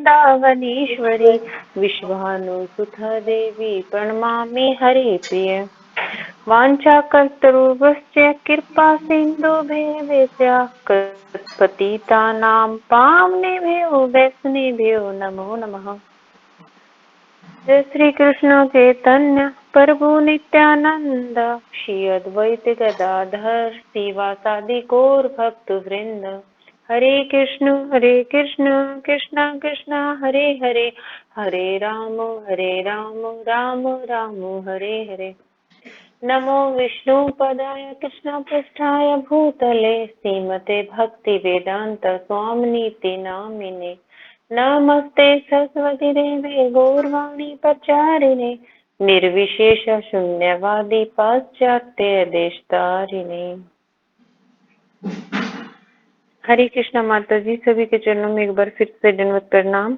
वृंदावनेश्वरी विश्वानुसुता देवी प्रणमामि हरिप्रिय। वाञ्छाकल्पतरुभ्यश्च कृपा सिन्धुभ्येव पतितानां पावनेभ्यो वैष्णवेभ्यो नमो नमः। जय श्री कृष्ण चैतन्य प्रभु नित्यानंद श्री अद्वैत गदाधर शिवासादि गौर भक्त वृंद। हरे कृष्ण कृष्ण कृष्ण हरे हरे, हरे राम राम राम हरे हरे। नमो विष्णुपदाय कृष्णपृष्ठाय भूतले श्रीमते भक्ति वेदांत स्वामिनीति नामिने। नमस्ते सरस्वती देवे गौरवाणी प्रचारिणे निर्विशेष शून्यवादी पाश्चात्य देशतारिणे। हरे कृष्णा माता जी, सभी के चरणों में एक बार फिर से दंडवत प्रणाम।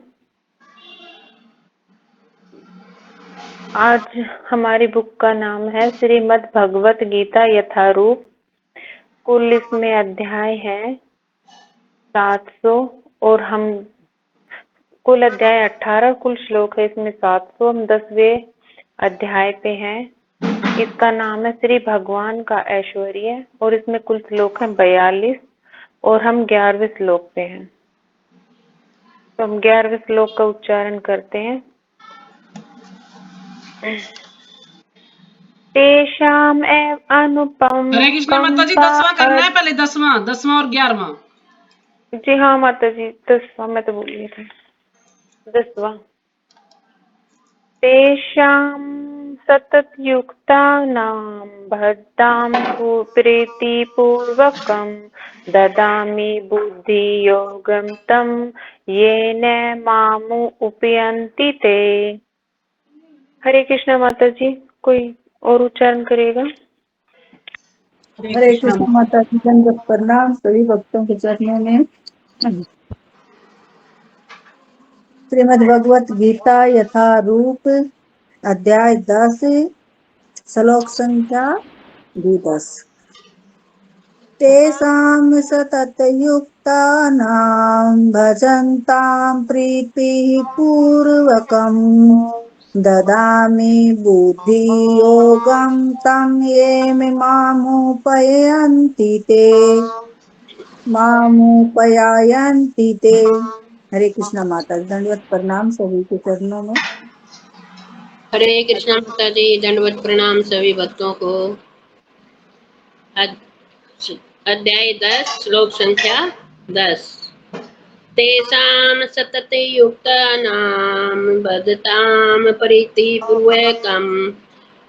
आज हमारी बुक का नाम है श्रीमद् भगवत गीता यथारूप। कुल इसमें अध्याय है 700 और हम कुल अध्याय 18, कुल श्लोक है इसमें 700। हम 10वें अध्याय पे हैं। इसका नाम है श्री भगवान का ऐश्वर्य और इसमें कुल श्लोक है 42 और हम 11वें श्लोक पे हैं। तो हम 11वें श्लोक का उच्चारण करते हैं। तेषाम एव अनुपम। हरे कृष्ण माता जी, 10वां करना है पहले, 10वां और 11वां। जी हाँ माता जी, 10वां मैं तो भूल गई थी। 10वां। तेषां सततयुक्तानां भक्तां प्रीतिपूर्वकं ददामि बुद्धियोगं तं येन मामुपयन्ति ते। हरे कृष्णा माता जी, कोई और उच्चारण करेगा? हरे कृष्ण माता जी, दंडवत प्रणाम सभी भक्तों के चरणों में। श्रीमद् भगवत गीता यथारूप अध्याय 10 श्लोक संख्या 10। तेषां सततयुक्तानां भजन्तां प्रीतिः पूर्वकं ददामि बुद्धियोगं तं ये मामुपयन्ति ते। हरे कृष्णा माता, दंडवत प्रणाम सभी के चरणों में। हरे कृष्णा माता जी, दंडवत प्रणाम सभी भक्तों को। अध्याय 10 श्लोक संख्या 10। तेषां सततयुक्तानां भजतां प्रीतिपूर्वकं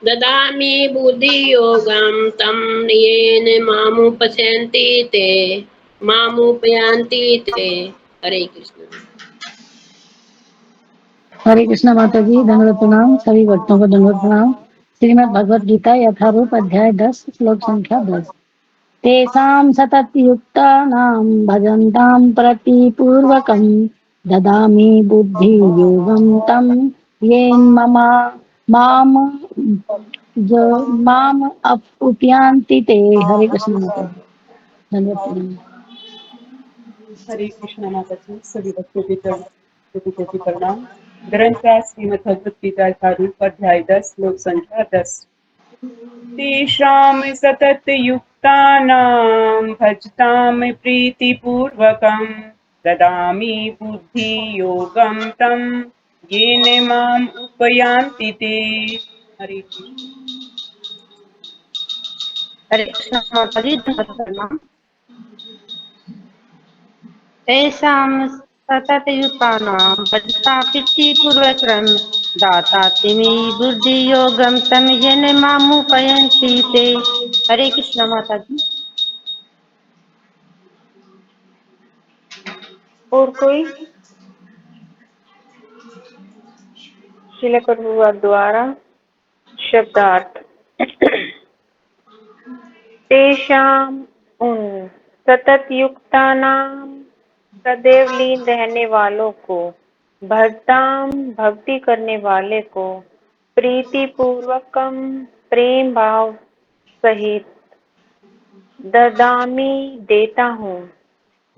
ददामि बुद्धियोगं तं येन मामुपयन्ति ते। हरे कृष्ण। हरे कृष्णा माता जी, दंडवत प्रणाम सभी भक्तों को दंडवत प्रणाम। श्रीमद् भगवत गीता यथारूप अध्याय 10 श्लोक संख्या 10। तेषां सततयुक्तानां भजन्तां प्रीतिपूर्वकं ददामि बुद्धियोगं तं येन माम उपयान्ति ते। हरे कृष्ण माता जी, दंडवत प्रणाम। हरे कृष्ण माता जी, सभी भक्तों के चरण प्रणाम। ग्रंथ श्रीमद् भगवत गीता यथारूप अध्याय 10 श्लोक संख्या 10। तेषां सततयुक्तानां भजतां प्रीतिपूर्वकं ददामि बुद्धियोगं तं येन माम् उपयान्ति ते। हरे कृष्ण। हरे कृष्ण माता जी, दंडवत प्रणाम। तेषां सततयुक्तानां भजता प्रीतिपूर्वकं दातातिमि बुद्धियोगं तं येन मामुपयन्ति ते। हरे कृष्ण माता जी। और कोई? श्रील प्रभुपाद द्वारा शब्दार्थ। तेषाम उन सतत युक्तानां सदैव लीन रहने वालों को, भक्ताम भक्ति करने वाले को, प्रीति पूर्वकम प्रेम भाव सहित, ददामी देता हूँ,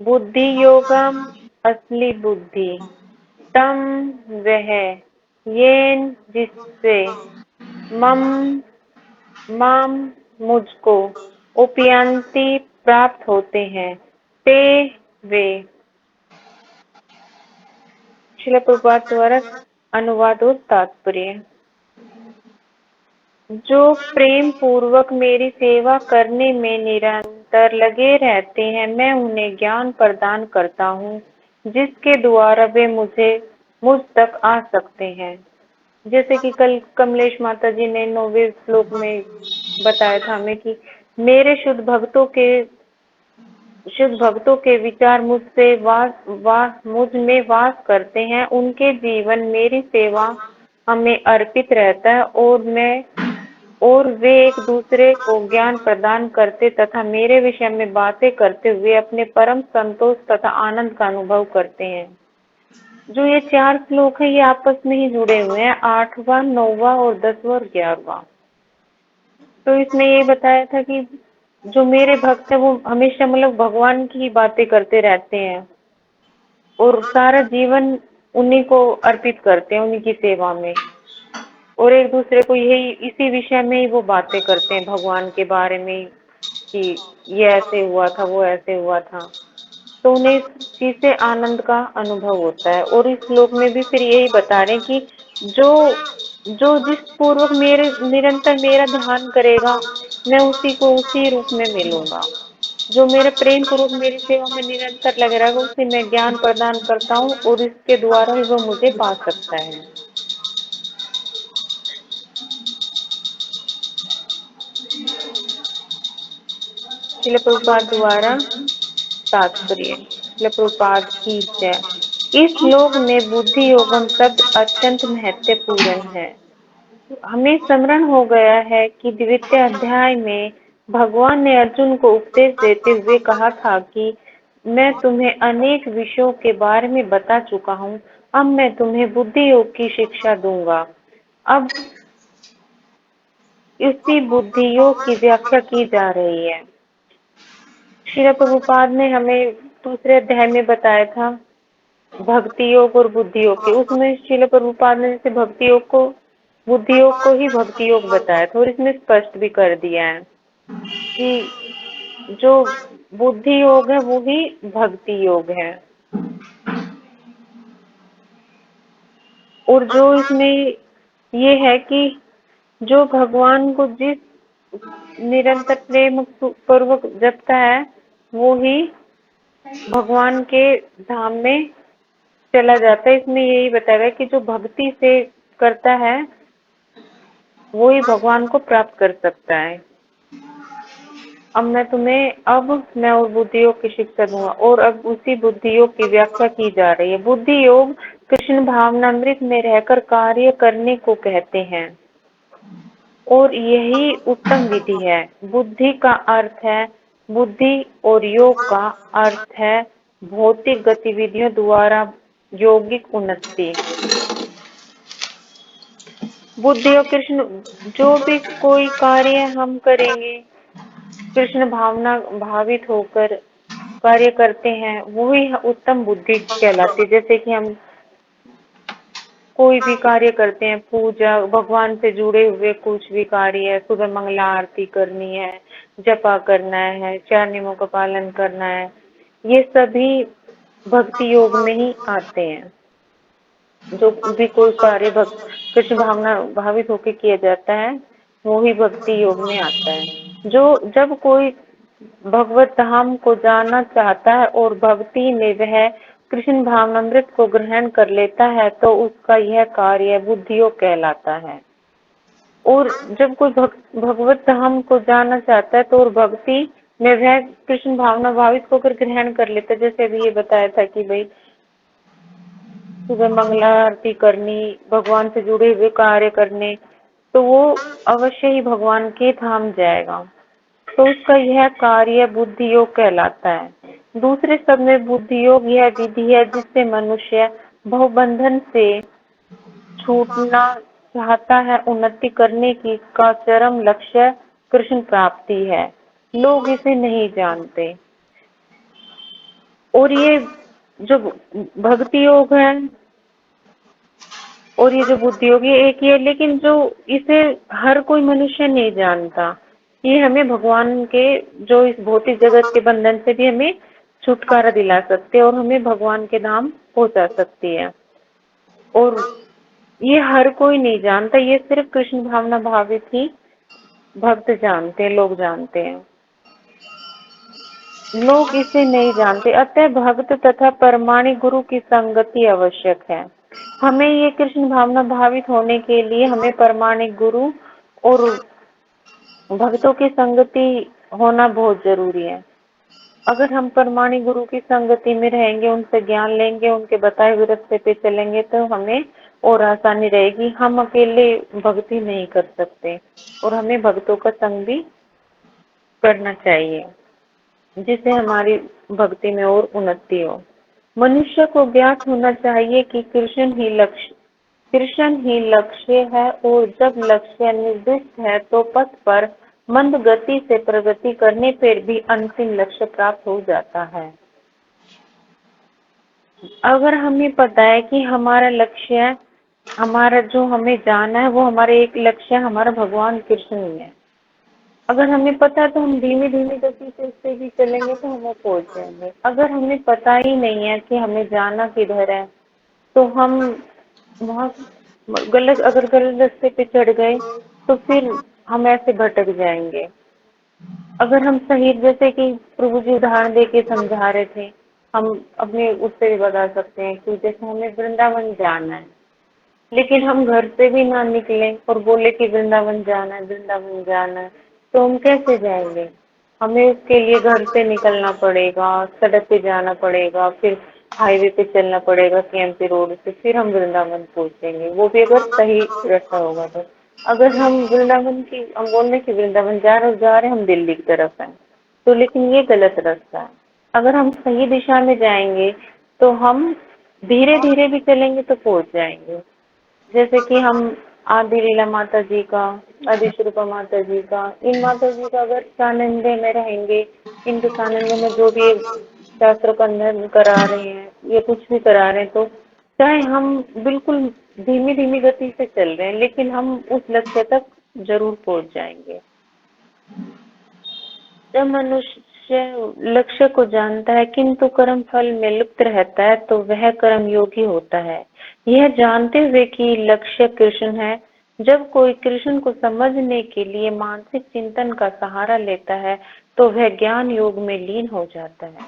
बुद्धि योगम असली बुद्धि, तम वह, येन जिससे, मम माम मुझको, उपयंती प्राप्त होते हैं, ते वे। श्रील प्रभुपाद द्वारा अनुवाद और तात्पर्य। जो प्रेम पूर्वक मेरी सेवा करने में निरंतर लगे रहते हैं, मैं उन्हें ज्ञान प्रदान करता हूँ जिसके द्वारा वे मुझ तक आ सकते हैं। जैसे कि कल कमलेश माता जी ने 9वें श्लोक में बताया था हमें कि मेरे शुद्ध भक्तों के विचार मुझ में वास करते हैं। उनके जीवन मेरी सेवा हमें अर्पित रहता है और वे एक दूसरे को ज्ञान प्रदान करते तथा मेरे विषय में बातें करते हुए अपने परम संतोष तथा आनंद का अनुभव करते हैं। जो ये 4 श्लोक है ये आपस में ही जुड़े हुए हैं, 8वां, 9वां और 10वां और 11वां। तो इसमें ये बताया था कि जो मेरे भक्त है वो हमेशा मतलब भगवान की बातें करते रहते हैं और सारा जीवन उन्हीं को अर्पित करते हैं, उन्हीं की सेवा में, और एक दूसरे को यही इसी विषय में ही वो बातें करते हैं भगवान के बारे में कि ये ऐसे हुआ था, वो ऐसे हुआ था। तो उन्हें इस चीज से आनंद का अनुभव होता है। और इस श्लोक में भी फिर यही बता रहे हैं कि जो जिस पूर्वक निरंतर मेरा ध्यान करेगा, मैं उसी को उसी रूप में मिलूंगा। जो मेरे प्रेम पूर्वक मेरी सेवा में निरंतर लगे रहेगा, उसे मैं ज्ञान प्रदान करता हूँ और इसके द्वारा ही वो मुझे पा सकता है। श्रील प्रभुपाद द्वारा तात्पर्य। श्रील प्रभुपाद की जय। इस श्लोक में बुद्धि योगम शब्द अत्यंत महत्वपूर्ण है। हमें स्मरण हो गया है कि 2वें अध्याय में भगवान ने अर्जुन को उपदेश देते हुए कहा था कि मैं तुम्हें अनेक विषयों के बारे में बता चुका हूँ, अब मैं तुम्हें बुद्धि योग की शिक्षा दूंगा। अब इसी बुद्धि योग की व्याख्या की जा रही है। श्रील प्रभुपाद ने हमें 2 अध्याय में बताया था भक्ति योग और बुद्धि योग के। उसमें श्रील प्रभुपाद ने जैसे बुद्धि योग को ही भक्ति योग बताया था और इसमें स्पष्ट भी कर दिया है कि जो बुद्धि योग है वो ही भक्ति योग है। और जो इसमें ये है कि जो भगवान को जिस निरंतर प्रेम पूर्वक जपता है वो ही भगवान के धाम में चला जाता है। इसमें यही बताया गया कि जो भक्ति से करता है वो ही भगवान को प्राप्त कर सकता है। अब मैं और बुद्धि योग की शिक्षा दूंगा और अब उसी बुद्धि योग की व्याख्या की जा रही है। बुद्धि योग कृष्ण भावनामृत में रहकर कार्य करने को कहते हैं और यही उत्तम विधि है। बुद्धि का अर्थ है बुद्धि और योग का अर्थ है भौतिक गतिविधियों द्वारा यौगिक उन्नति। बुद्धि और कृष्ण, जो भी कोई कार्य हम करेंगे कृष्ण भावना भावित होकर कार्य करते हैं वही उत्तम बुद्धि कहलाती है। जैसे कि हम कोई भी कार्य करते हैं, पूजा, भगवान से जुड़े हुए कुछ भी कार्य है, सुबह मंगला आरती करनी है, जपा करना है, 4 नियमों का पालन करना है, ये सभी भक्ति योग में ही आते हैं। जो भी कोई कार्य कृष्ण भावना भावित होकर किया जाता है वो ही भक्ति योग में आता है। जब कोई भगवत धाम को जानना चाहता है और भक्ति में वह कृष्ण भावनामृत को ग्रहण कर लेता है तो उसका यह कार्य बुद्धि योग कहलाता है। और जब कोई भगवत धाम को जानना चाहता है तो और भक्ति में वह कृष्ण भावना भावित होकर ग्रहण कर लेता है। जैसे अभी ये बताया था कि भाई सुबह मंगला आरती करनी, भगवान से जुड़े हुए कार्य करने, तो वो अवश्य ही भगवान के धाम जाएगा। तो उसका यह कार्य बुद्धि योग कहलाता है। दूसरे शब्द में बुद्धि योग यह विधि है जिससे मनुष्य भवबंधन से छूटना चाहता है। उन्नति करने की का चरम लक्ष्य कृष्ण प्राप्ति है। लोग इसे नहीं जानते। और ये जो भक्ति योग है और ये जो बुद्धि योग ये एक ही है, लेकिन जो इसे हर कोई मनुष्य नहीं जानता। ये हमें भगवान के जो इस भौतिक जगत के बंधन से भी हमें छुटकारा दिला सकते हैं और हमें भगवान के धाम पहुंचा सकती है। और ये हर कोई नहीं जानता, ये सिर्फ कृष्ण भावना भावित ही भक्त जानते हैं, लोग जानते हैं। लोग इसे नहीं जानते, अतः भक्त तथा परमाणु गुरु की संगति आवश्यक है। हमें ये कृष्ण भावना भावित होने के लिए हमें परमाणु गुरु और भक्तों की संगति होना बहुत जरूरी है। अगर हम परमाणु गुरु की संगति में रहेंगे, उनसे ज्ञान लेंगे, उनके बताए हुए रास्ते पे चलेंगे तो हमें और आसानी रहेगी। हम अकेले भक्ति नहीं कर सकते और हमें भक्तों का संग भी करना चाहिए, जिससे हमारी भक्ति में और उन्नति हो। मनुष्य को ज्ञात होना चाहिए कि कृष्ण ही लक्ष्य है और जब लक्ष्य निर्दिष्ट है तो पथ पर मंद गति से प्रगति करने पर भी अंतिम लक्ष्य प्राप्त हो जाता है। अगर हमें पता है कि हमारा लक्ष्य है, हमारा जो हमें जाना है वो हमारा एक लक्ष्य है, हमारा भगवान कृष्ण ही है। अगर हमें पता है तो हम धीमी धीमी गति से उससे भी चलेंगे तो हमें पहुंच जाएंगे। अगर हमें पता ही नहीं है कि हमें जाना किधर है तो हम वहाँ अगर गलत रास्ते पे चढ़ गए तो फिर हम ऐसे भटक जाएंगे। अगर हम सही, जैसे कि प्रभु जी उदाहरण दे के समझा रहे थे, हम अपने उससे भी बता सकते हैं कि जैसे हमें वृंदावन जाना है, लेकिन हम घर से भी ना निकले और बोले कि वृंदावन जाना है, वृंदावन जाना है, तो हम कैसे जाएंगे? हमें उसके लिए घर से निकलना पड़ेगा, सड़क पे जाना पड़ेगा, फिर हाईवे पे चलना पड़ेगा, केएमपी रोड से, फिर हम वृंदावन पहुंचेंगे, वो भी अगर सही रास्ता होगा तो। अगर हम बोल रहे कि वृंदावन जा रहे हम दिल्ली की तरफ हैं, तो लेकिन ये गलत रास्ता है। अगर हम सही दिशा में जाएंगे तो हम धीरे धीरे भी चलेंगे तो पहुंच जाएंगे। जैसे कि हम आदि लीला माता जी का, आदि स्वरूपा माता जी का, इन माता जी का अगर सानिध्य में रहेंगे, इनके सानिध्य में जो भी शास्त्र का अध्ययन करा रहे हैं, ये कुछ भी करा रहे हैं, तो चाहे हम बिल्कुल धीमी धीमी गति से चल रहे हैं, लेकिन हम उस लक्ष्य तक जरूर पहुंच जाएंगे। जब मनुष्य लक्ष्य को जानता है किंतु कर्म फल में लिप्त रहता है तो वह कर्म योगी होता है। यह जानते हुए कि लक्ष्य कृष्ण है, जब कोई कृष्ण को समझने के लिए मानसिक चिंतन का सहारा लेता है तो वह ज्ञान योग में लीन हो जाता है।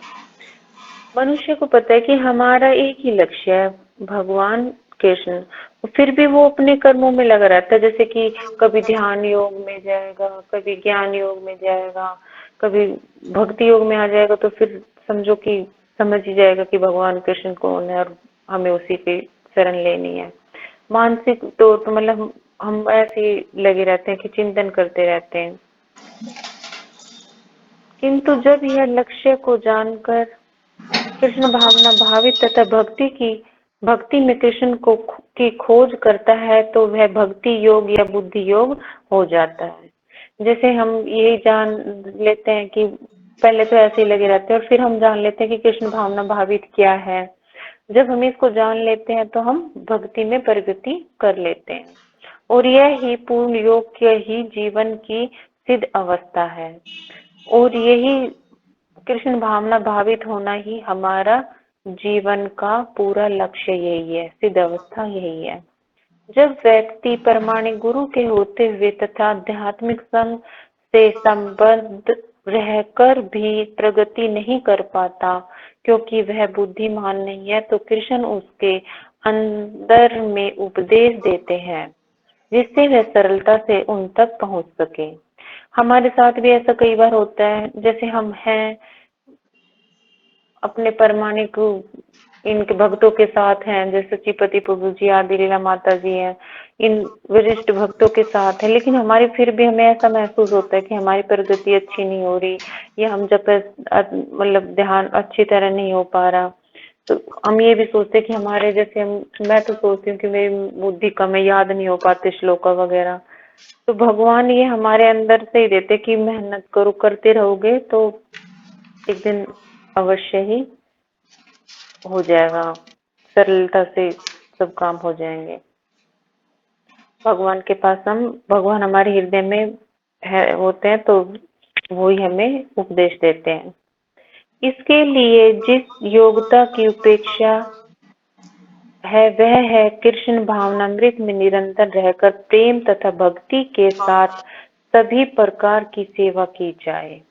मनुष्य को पता है कि हमारा एक ही लक्ष्य है, भगवान कृष्ण, फिर भी वो अपने कर्मों में लगा रहता है। जैसे कि कभी ध्यान योग में जाएगा, कभी ज्ञान योग में जाएगा, कभी भक्ति योग में आ जाएगा, तो फिर समझो कि समझ ही जाएगा कि भगवान कृष्ण कौन है और हमें उसी की शरण लेनी है। मानसिक तौर पर मतलब हम ऐसे लगे रहते हैं कि चिंतन करते रहते हैं, किंतु जब यह लक्ष्य को जानकर कृष्ण भावना भावित तथा भक्ति में कृष्ण को की खोज करता है तो वह भक्ति योग या बुद्धि योग हो जाता है। जैसे हम ये जान लेते हैं कि पहले तो ऐसे ही लगे रहते हैं और फिर हम जान लेते हैं कि कृष्ण भावना भावित क्या है। जब हम इसको जान लेते हैं तो हम भक्ति में प्रगति कर लेते हैं और यह ही पूर्ण योग के ही जीवन की सिद्ध अवस्था है। और यही कृष्ण भावना भावित होना ही हमारा जीवन का पूरा लक्ष्य यही है, सिद्ध अवस्था यही है। जब व्यक्ति परमाणु गुरु के होते हुए तथा आध्यात्मिक संग से संबद्ध रहकर भी प्रगति नहीं कर पाता क्योंकि वह बुद्धिमान नहीं है, तो कृष्ण उसके अंदर में उपदेश देते हैं जिससे वह सरलता से उन तक पहुंच सके। हमारे साथ भी ऐसा कई बार होता है, जैसे हम हैं अपने परमाणिक इनके भक्तों के साथ हैं, जैसे सचिपति प्रभु जी, आदि लीला माता जी हैं, इन वरिष्ठ भक्तों के साथ है, लेकिन हमारी फिर भी हमें ऐसा महसूस होता है कि हमारी प्रगति अच्छी नहीं हो रही या हम जब मतलब ध्यान अच्छी तरह नहीं हो पा रहा, तो हम ये भी सोचते कि हमारे जैसे मैं तो सोचती हूँ कि मेरी बुद्धि कम है, याद नहीं हो पाते श्लोका वगैरह। तो भगवान ये हमारे अंदर से ही देते कि मेहनत करो, करते रहोगे तो एक दिन अवश्य ही हो जाएगा, सरलता से सब काम हो जाएंगे। भगवान के पास भगवान हमारे हृदय में होते हैं, तो वही हमें उपदेश देते हैं। इसके लिए जिस योग्यता की उपेक्षा है वह है कृष्ण भावनामृत में निरंतर रहकर प्रेम तथा भक्ति के साथ सभी प्रकार की सेवा की जाए।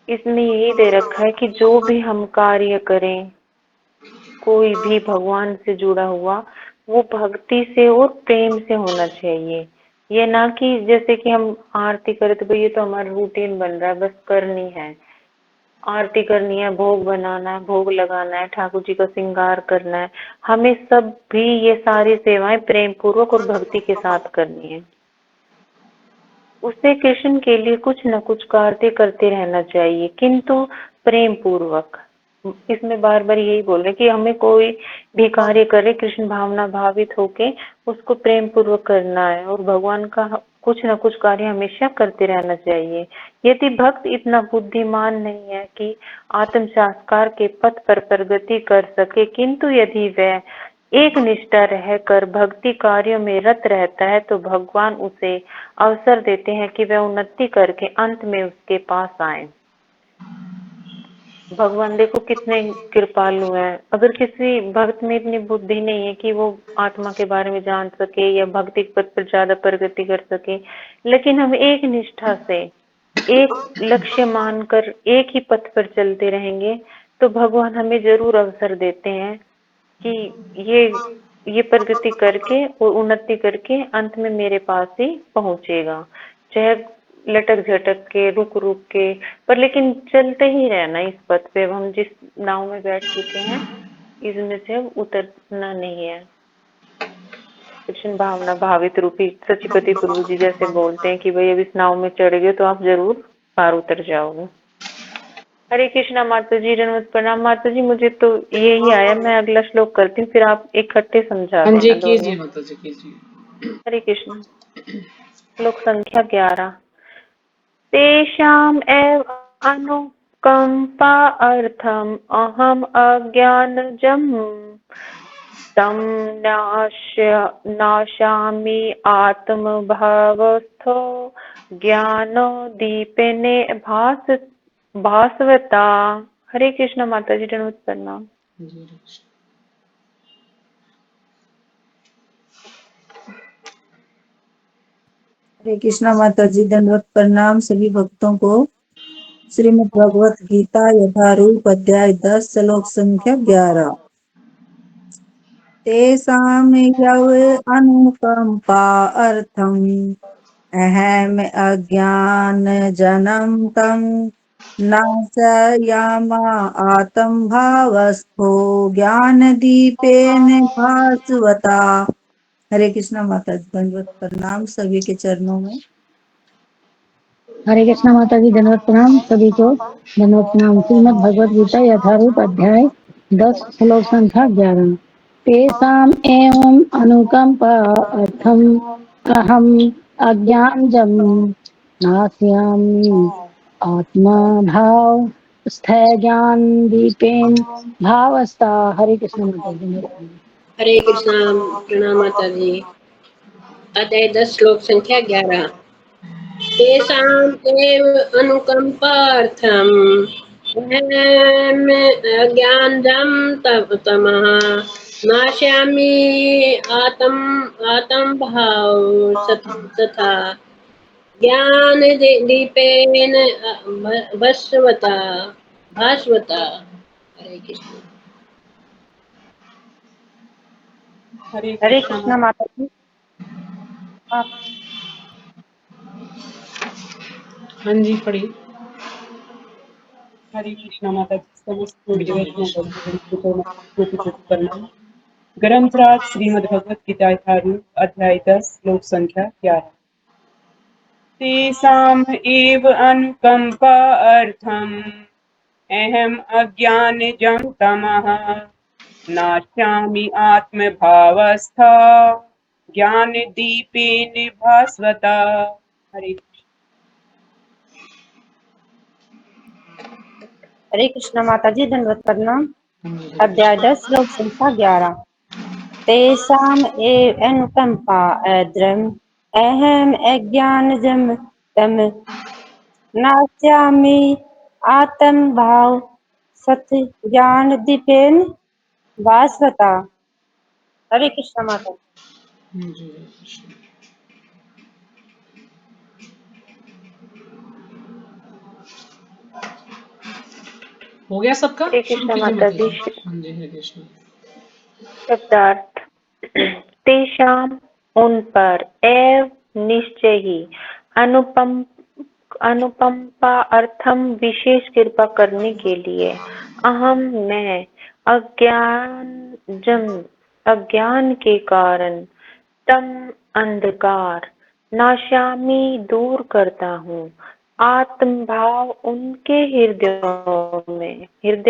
इसमें यही दे रखा है कि जो भी हम कार्य करें, कोई भी भगवान से जुड़ा हुआ, वो भक्ति से और प्रेम से होना चाहिए। ये ना कि जैसे कि हम आरती करें तो भाई ये तो हमारा रूटीन बन रहा है, बस करनी है, आरती करनी है, भोग बनाना है, भोग लगाना है, ठाकुर जी का श्रृंगार करना है, हमें सब भी ये सारी सेवाएं प्रेम पूर्वक और भक्ति के साथ करनी है। उसे कृष्ण के लिए कुछ न कुछ कार्य करते रहना चाहिए, किंतु प्रेम पूर्वक। इसमें बार बार यही बोल रहे कि हमें कोई भी कार्य करे कृष्ण भावना भावित होके उसको प्रेम पूर्वक करना है, और भगवान का कुछ न कुछ कार्य हमेशा करते रहना चाहिए। यदि भक्त इतना बुद्धिमान नहीं है कि आत्म साक्षात्कार के पथ पर प्रगति कर सके, किंतु यदि वह एक निष्ठा रहकर भक्ति कार्यों में रत रहता है, तो भगवान उसे अवसर देते हैं कि वह उन्नति करके अंत में उसके पास आए। भगवान देखो कितने कृपालु हैं। अगर किसी भक्त में इतनी बुद्धि नहीं है कि वो आत्मा के बारे में जान सके या भक्ति पथ पर ज्यादा प्रगति कर सके, लेकिन हम एक निष्ठा से एक लक्ष्य मानकर एक ही पथ पर चलते रहेंगे, तो भगवान हमें जरूर अवसर देते हैं कि ये प्रगति करके और उन्नति करके अंत में मेरे पास ही पहुंचेगा। चाहे लटक झटक के, रुक रुक के, पर लेकिन चलते ही रहना इस पथ पे। हम जिस नाव में बैठ चुके हैं इसमें से अब उतरना नहीं है। कृष्ण भावना भावित रूपी सचिपति प्रभु जी जैसे बोलते हैं कि भाई अब इस नाव में चढ़ गए तो आप जरूर पार उतर जाओगे। हरे कृष्णा माता जी, दंडवत प्रणाम माता जी। मुझे तो यही आया, मैं अगला श्लोक करती हूँ, फिर आप इकट्ठे समझा हाँ जी देना कीजिए दोनों। माता जी कीजिए। हरे कृष्ण। श्लोक संख्या 11। तेषाम् एव अनुकंपा अर्थम अहम अज्ञानजं तम नाशामि आत्मभावस्थो ज्ञानोदीपिने भास्वता। हरे कृष्ण माता जी, दंडवत प्रणाम। हरे कृष्णा माता जी, दंडवत प्रणाम सभी भक्तों को। श्रीमद् भगवत गीता यथारूप अध्याय 10 श्लोक संख्या 11। तेषां यव अनुकंपा अर्थम अहम अज्ञानजनं तं नाशयामा आत्मभावस्थो ज्ञानदीपेन भास्वता। हरे कृष्णा माता जी, दंडवत प्रणाम सभी के चरणों में। हरे कृष्णा माता जी, धन्यवाद प्रणाम सभी को। धन्यवाद प्रणाम। श्रीमद् भगवद गीता यथारूप अध्याय 10 श्लोक संख्या 11। तेषाम् एवं अनुकंपा अर्थम अहम अज्ञानजं नास्यामि आत्मा भाव स्थैर्य ज्ञान दीपेन भावस्ता। हरे कृष्ण माता जी, धन्यवाद प्रणाम। हरे कृष्णा प्रणाम माता जी। अध्याय 10 श्लोक संख्या 11। तेषाम् एव अनुकंपार्थम् अहम् अज्ञानजं तमः नाशयामि आत्मभाव तथा ज्ञान दीपेन भास्वता। हरे कृष्ण। हरे हरे कृष्णा कृष्णा माता जी। आप हाँ जी पढ़िए। हरे कृष्णा माता जी, समस्त पूज्य वैष्णव प्रणाम। ग्रंथराज श्रीमद् भगवत गीता यथारूप अध्याय 10 श्लोक संख्या 11। तेषाम् एव अनुकंपा अर्थम अहम अज्ञानजं तमः नाशामि आत्मभावस्था ज्ञानदीपेन भास्वता। हरे हरे कृष्णा माता जी, दंडवत प्रणाम। अध्याय 10 श्लोक संख्या 11। तेषाम् अनुकम्पा अद्रम् अहम् अज्ञानजं तम नास्यामि आत्मभाव सत ज्ञान दीपेन भास्वता। हरे कृष्ण माता। जी। हो गया सबका? हरे शुरू कृष्ण कीजिए माता माता जी। जी। हाँ जी, हरे कृष्ण। शब्दार्थ। तेषाम उन पर, एव निश्चय ही, अनुकंपा अर्थम विशेष कृपा करने के लिए, अहम मैं, अज्ञान के कारण, तम अंधकार, नाशामी दूर करता हूँ, आत्म भाव उनके हृदय में स्थित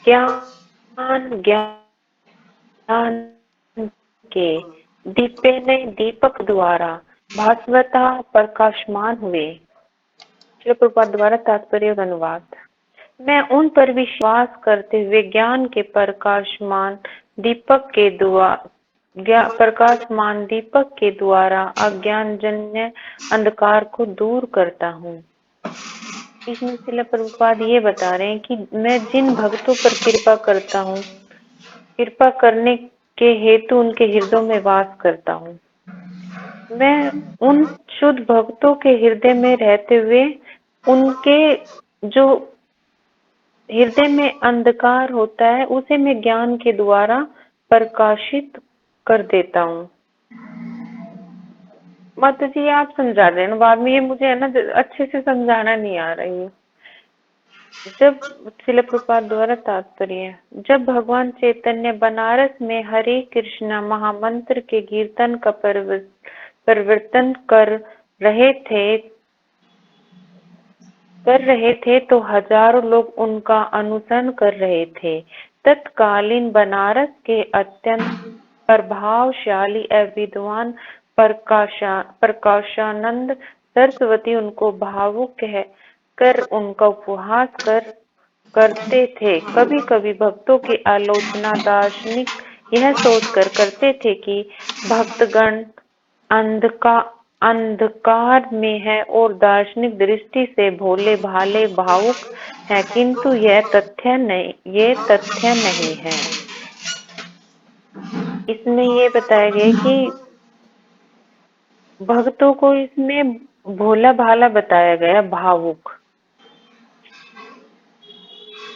ज्ञान के दीपक द्वारा भास्वता प्रकाशमान हुए। श्रील प्रभुपाद द्वारा तात्पर्य और अनुवाद। मैं उन पर विश्वास करते हुए ज्ञान के प्रकाशमान दीपक के द्वारा अज्ञानजन्य अंधकार को दूर करता हूँ। इसमें श्रील प्रभुपाद ये बता रहे हैं कि मैं जिन भक्तों पर कृपा करता हूँ, कृपा करने के हेतु उनके हृदय में वास करता हूँ। मैं उन शुद्ध भक्तों के हृदय में रहते हुए उनके जो हृदय में अंधकार होता है उसे मैं ज्ञान के द्वारा प्रकाशित कर देता हूँ। माता जी आप समझा रहे हैं, बाद में ये मुझे है ना अच्छे से समझाना नहीं आ रही है। जब श्रील प्रभुपाद द्वारा तात्पर्य, जब भगवान चैतन्य बनारस में हरे कृष्णा महामंत्र के कीर्तन का प्रवर्तन कर रहे थे तो हजारों लोग उनका अनुसरण कर रहे थे। तत्कालीन बनारस के अत्यंत प्रभावशाली विद्वान प्रकाशानंद सरस्वती उनको भावुक कह कर उनका उपहास करते थे। कभी कभी भक्तों की आलोचना दार्शनिक यह सोचकर करते थे कि भक्तगण अंधकार में है और दार्शनिक दृष्टि से भोले भाले भावुक है, किंतु यह तथ्य नहीं है। इसमें ये बताया गया कि भक्तों को इसमें भोला भाला बताया गया, भावुक।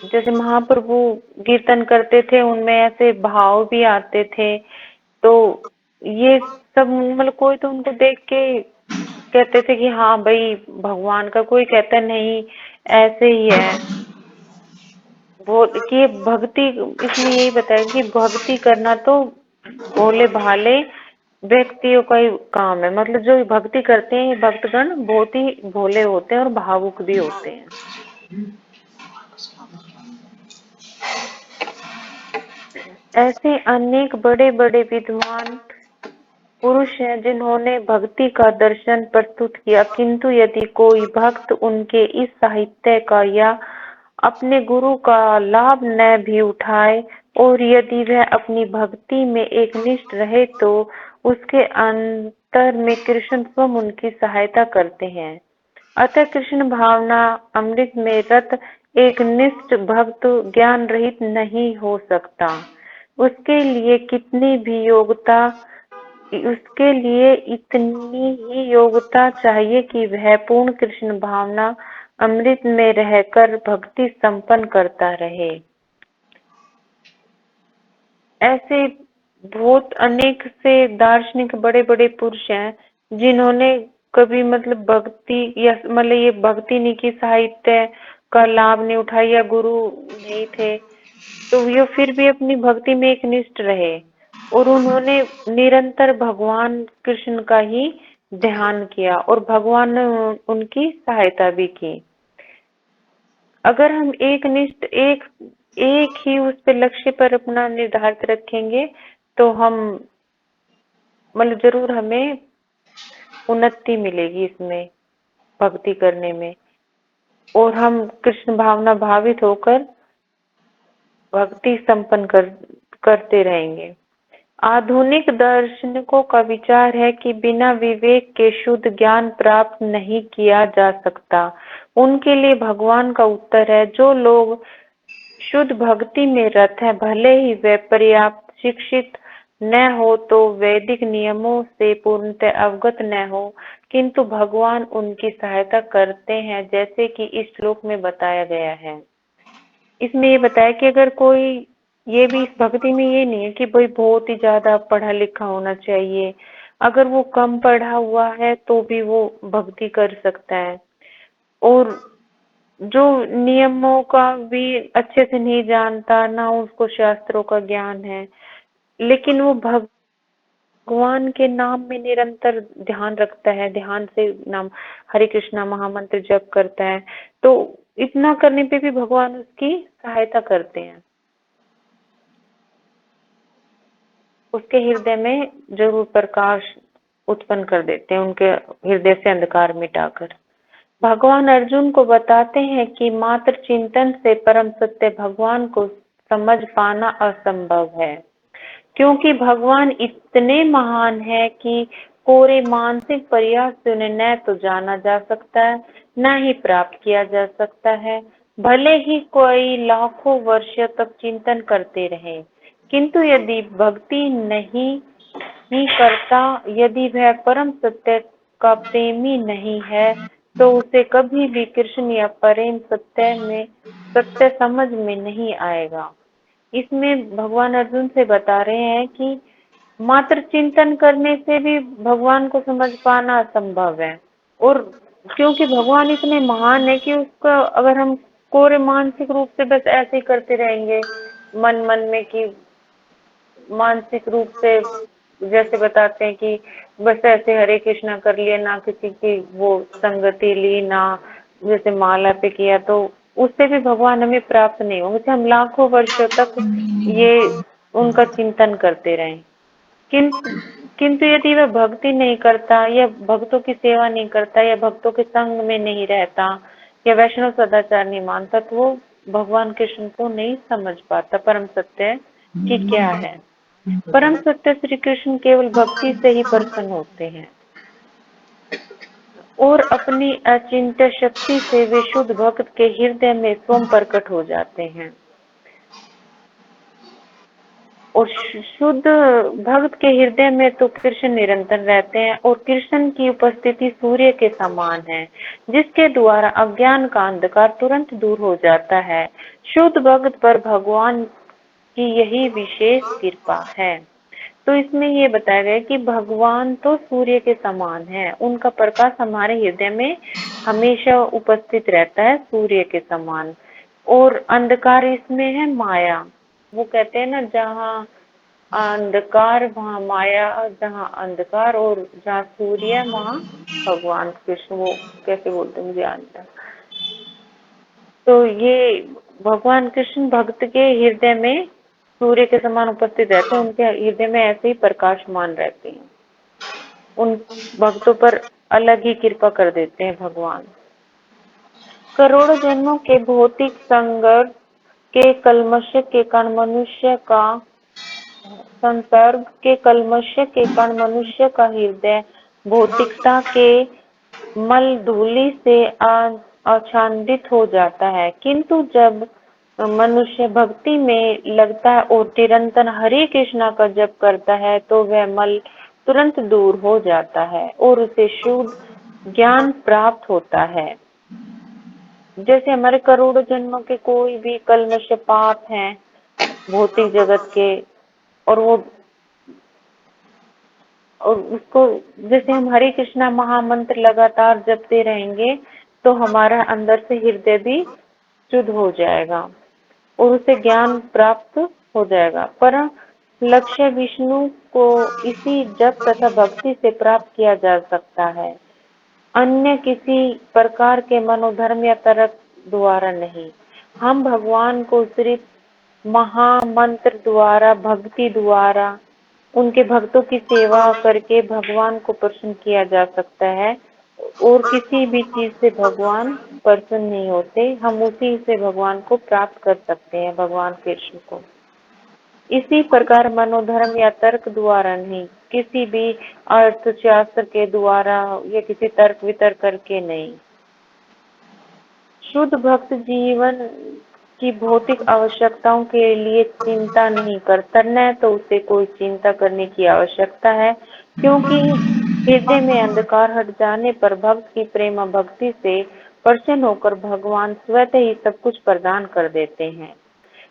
जैसे महाप्रभु कीर्तन करते थे उनमें ऐसे भाव भी आते थे, तो ये सब मतलब कोई तो उनको देख के कहते थे कि हाँ भाई भगवान का, कोई कहता नहीं ऐसे ही है वो कि भक्ति। इसमें यही बताया कि भक्ति करना तो भोले भाले व्यक्तियों का ही काम है। मतलब जो भक्ति करते हैं ये भक्तगण बहुत ही भोले होते हैं और भावुक भी होते हैं। ऐसे अनेक बड़े बड़े विद्वान पुरुष हैं जिन्होंने भक्ति का दर्शन प्रस्तुत किया, किंतु यदि कोई भक्त उनके इस साहित्य का या अपने गुरु का लाभ न भी उठाए और यदि वह अपनी भक्ति में एकनिष्ठ रहे तो उसके अंतर में कृष्ण स्वयं उनकी सहायता करते हैं। अतः कृष्ण भावना अमृत में रत एक निष्ठ भक्त ज्ञान रहित नहीं हो सकता। उसके लिए इतनी ही योग्यता चाहिए कि वह पूर्ण कृष्ण भावना अमृत में रहकर भक्ति संपन्न करता रहे। ऐसे बहुत अनेक से दार्शनिक बड़े बड़े पुरुष हैं जिन्होंने कभी मतलब भक्ति या मतलब ये भक्ति नहीं की, साहित्य का लाभ नहीं उठाया या गुरु नहीं थे, तो ये फिर भी अपनी भक्ति में एक निष्ठ रहे और उन्होंने निरंतर भगवान कृष्ण का ही ध्यान किया और भगवान ने उनकी सहायता भी की। अगर हम एक ही उस पे लक्ष्य पर अपना निर्धारित रखेंगे तो हम मतलब जरूर हमें उन्नति मिलेगी इसमें भक्ति करने में। और हम कृष्ण भावना भावित होकर भक्ति संपन्न करते रहेंगे। आधुनिक दार्शनिकों का विचार है कि बिना विवेक के शुद्ध ज्ञान प्राप्त नहीं किया जा सकता। उनके लिए भगवान का उत्तर है, जो लोग शुद्ध भक्ति में रत है, भले ही वे पर्याप्त शिक्षित न हो तो वैदिक नियमों से पूर्णतः अवगत न हो, किंतु भगवान उनकी सहायता करते हैं, जैसे कि इस श्लोक में बताया गया है। इसमें ये बताया कि अगर कोई, ये भी इस भक्ति में ये नहीं है कि भाई बहुत ही ज्यादा पढ़ा लिखा होना चाहिए, अगर वो कम पढ़ा हुआ है तो भी वो भक्ति कर सकता है, और जो नियमों का भी अच्छे से नहीं जानता, ना उसको शास्त्रों का ज्ञान है, लेकिन वो भगवान के नाम में निरंतर ध्यान रखता है, ध्यान से नाम हरे कृष्णा महामंत्र जप करता है, तो इतना करने पे भी भगवान उसकी सहायता करते हैं, उसके हृदय में जरूर प्रकाश उत्पन्न कर देते हैं, उनके हृदय से अंधकार मिटाकर। भगवान अर्जुन को बताते हैं कि मात्र चिंतन से परम सत्य भगवान को समझ पाना असंभव है, क्योंकि भगवान इतने महान है कि कोरे मानसिक प्रयास से उन्हें न तो जाना जा सकता है, न ही प्राप्त किया जा सकता है। भले ही कोई लाखों वर्ष तक चिंतन करते रहे, किंतु यदि भक्ति नहीं करता, यदि वह परम सत्य का प्रेमी नहीं है, तो उसे कभी भी कृष्ण या प्रेम सत्य समझ में नहीं आएगा। इसमें भगवान अर्जुन से बता रहे हैं कि मात्र चिंतन करने से भी भगवान को समझ पाना असंभव है, और क्योंकि भगवान इतने महान है कि उसका अगर हम कोरे मानसिक रूप से बस ऐसे ही करते रहेंगे मन में, कि मानसिक रूप से जैसे बताते हैं कि बस ऐसे हरे कृष्णा कर लिया, ना किसी की वो संगति ली, ना जैसे माला पे किया, तो उससे भी भगवान हमें प्राप्त नहीं होंगे। हम लाखों वर्षों तक ये उनका चिंतन करते रहें, किंतु यदि वह भक्ति नहीं करता, या भक्तों की सेवा नहीं करता, या भक्तों के संग में नहीं रहता, या वैष्णव सदाचार नहीं मानता, तो वो भगवान कृष्ण को नहीं समझ पाता परम सत्य कि क्या है। परम सत्य श्री कृष्ण केवल भक्ति से ही प्रसन्न होते हैं, और अपनी अचिंत्य शक्ति से वे शुद्ध भक्त के हृदय में स्वयं प्रकट हो जाते हैं, और शुद्ध भक्त के हृदय में तो कृष्ण निरंतर रहते हैं, और कृष्ण की उपस्थिति सूर्य के समान है, जिसके द्वारा अज्ञान का अंधकार तुरंत दूर हो जाता है। शुद्ध भक्त पर भगवान की यही विशेष कृपा है। तो इसमें ये बताया गया कि भगवान तो सूर्य के समान है, उनका प्रकाश हमारे हृदय में हमेशा उपस्थित रहता है सूर्य के समान, और अंधकार इसमें है माया। वो कहते हैं ना, जहाँ अंधकार वहाँ माया, जहाँ अंधकार और जहाँ सूर्य वहाँ भगवान कृष्ण, वो कैसे बोलते मुझे आता है। तो ये भगवान कृष्ण भक्त के हृदय में सूर्य के समान उपस्थित रहते हैं, उनके हृदय में ऐसे ही प्रकाशमान रहते हैं, उन भक्तों पर अलग ही कृपा कर देते हैं भगवान। करोड़ों जन्मों के भौतिक संघर्ष के कल्मश के कारण मनुष्य का संसर्ग के कल्मश के कारण मनुष्य का हृदय भौतिकता के मल धूलि से आच्छादित हो जाता है, किंतु जब मनुष्य भक्ति में लगता है और निरंतर हरे कृष्णा का जप करता है, तो वह मल तुरंत दूर हो जाता है और उसे शुद्ध ज्ञान प्राप्त होता है। जैसे हमारे करोड़ों जन्मों के कोई भी कल्मश पाप हैं भौतिक जगत के, और उसको जैसे हम हरे कृष्णा महामंत्र लगातार जपते रहेंगे, तो हमारा अंदर से हृदय भी शुद्ध हो जाएगा और उसे ज्ञान प्राप्त हो जाएगा। पर लक्ष्य विष्णु को इसी जप तथा भक्ति से प्राप्त किया जा सकता है, अन्य किसी प्रकार के मनोधर्म या तर्क द्वारा नहीं। हम भगवान को सिर्फ महामंत्र द्वारा, भक्ति द्वारा, उनके भक्तों की सेवा करके भगवान को प्रसन्न किया जा सकता है, और किसी भी चीज से भगवान प्रसन्न नहीं होते, हम उसी से भगवान को प्राप्त कर सकते हैं, भगवान कृष्ण को। इसी प्रकार मनोधर्म या तर्क द्वारा नहीं, किसी भी अर्थशास्त्र के द्वारा या किसी तर्क वितर्क करके नहीं। शुद्ध भक्त जीवन की भौतिक आवश्यकताओं के लिए चिंता नहीं करता, न तो उसे कोई चिंता करने की आवश्यकता है, क्योंकि हृदय में अंधकार हट जाने पर भक्त की प्रेम भक्ति से प्रसन्न होकर भगवान स्वतः ही सब कुछ प्रदान कर देते हैं।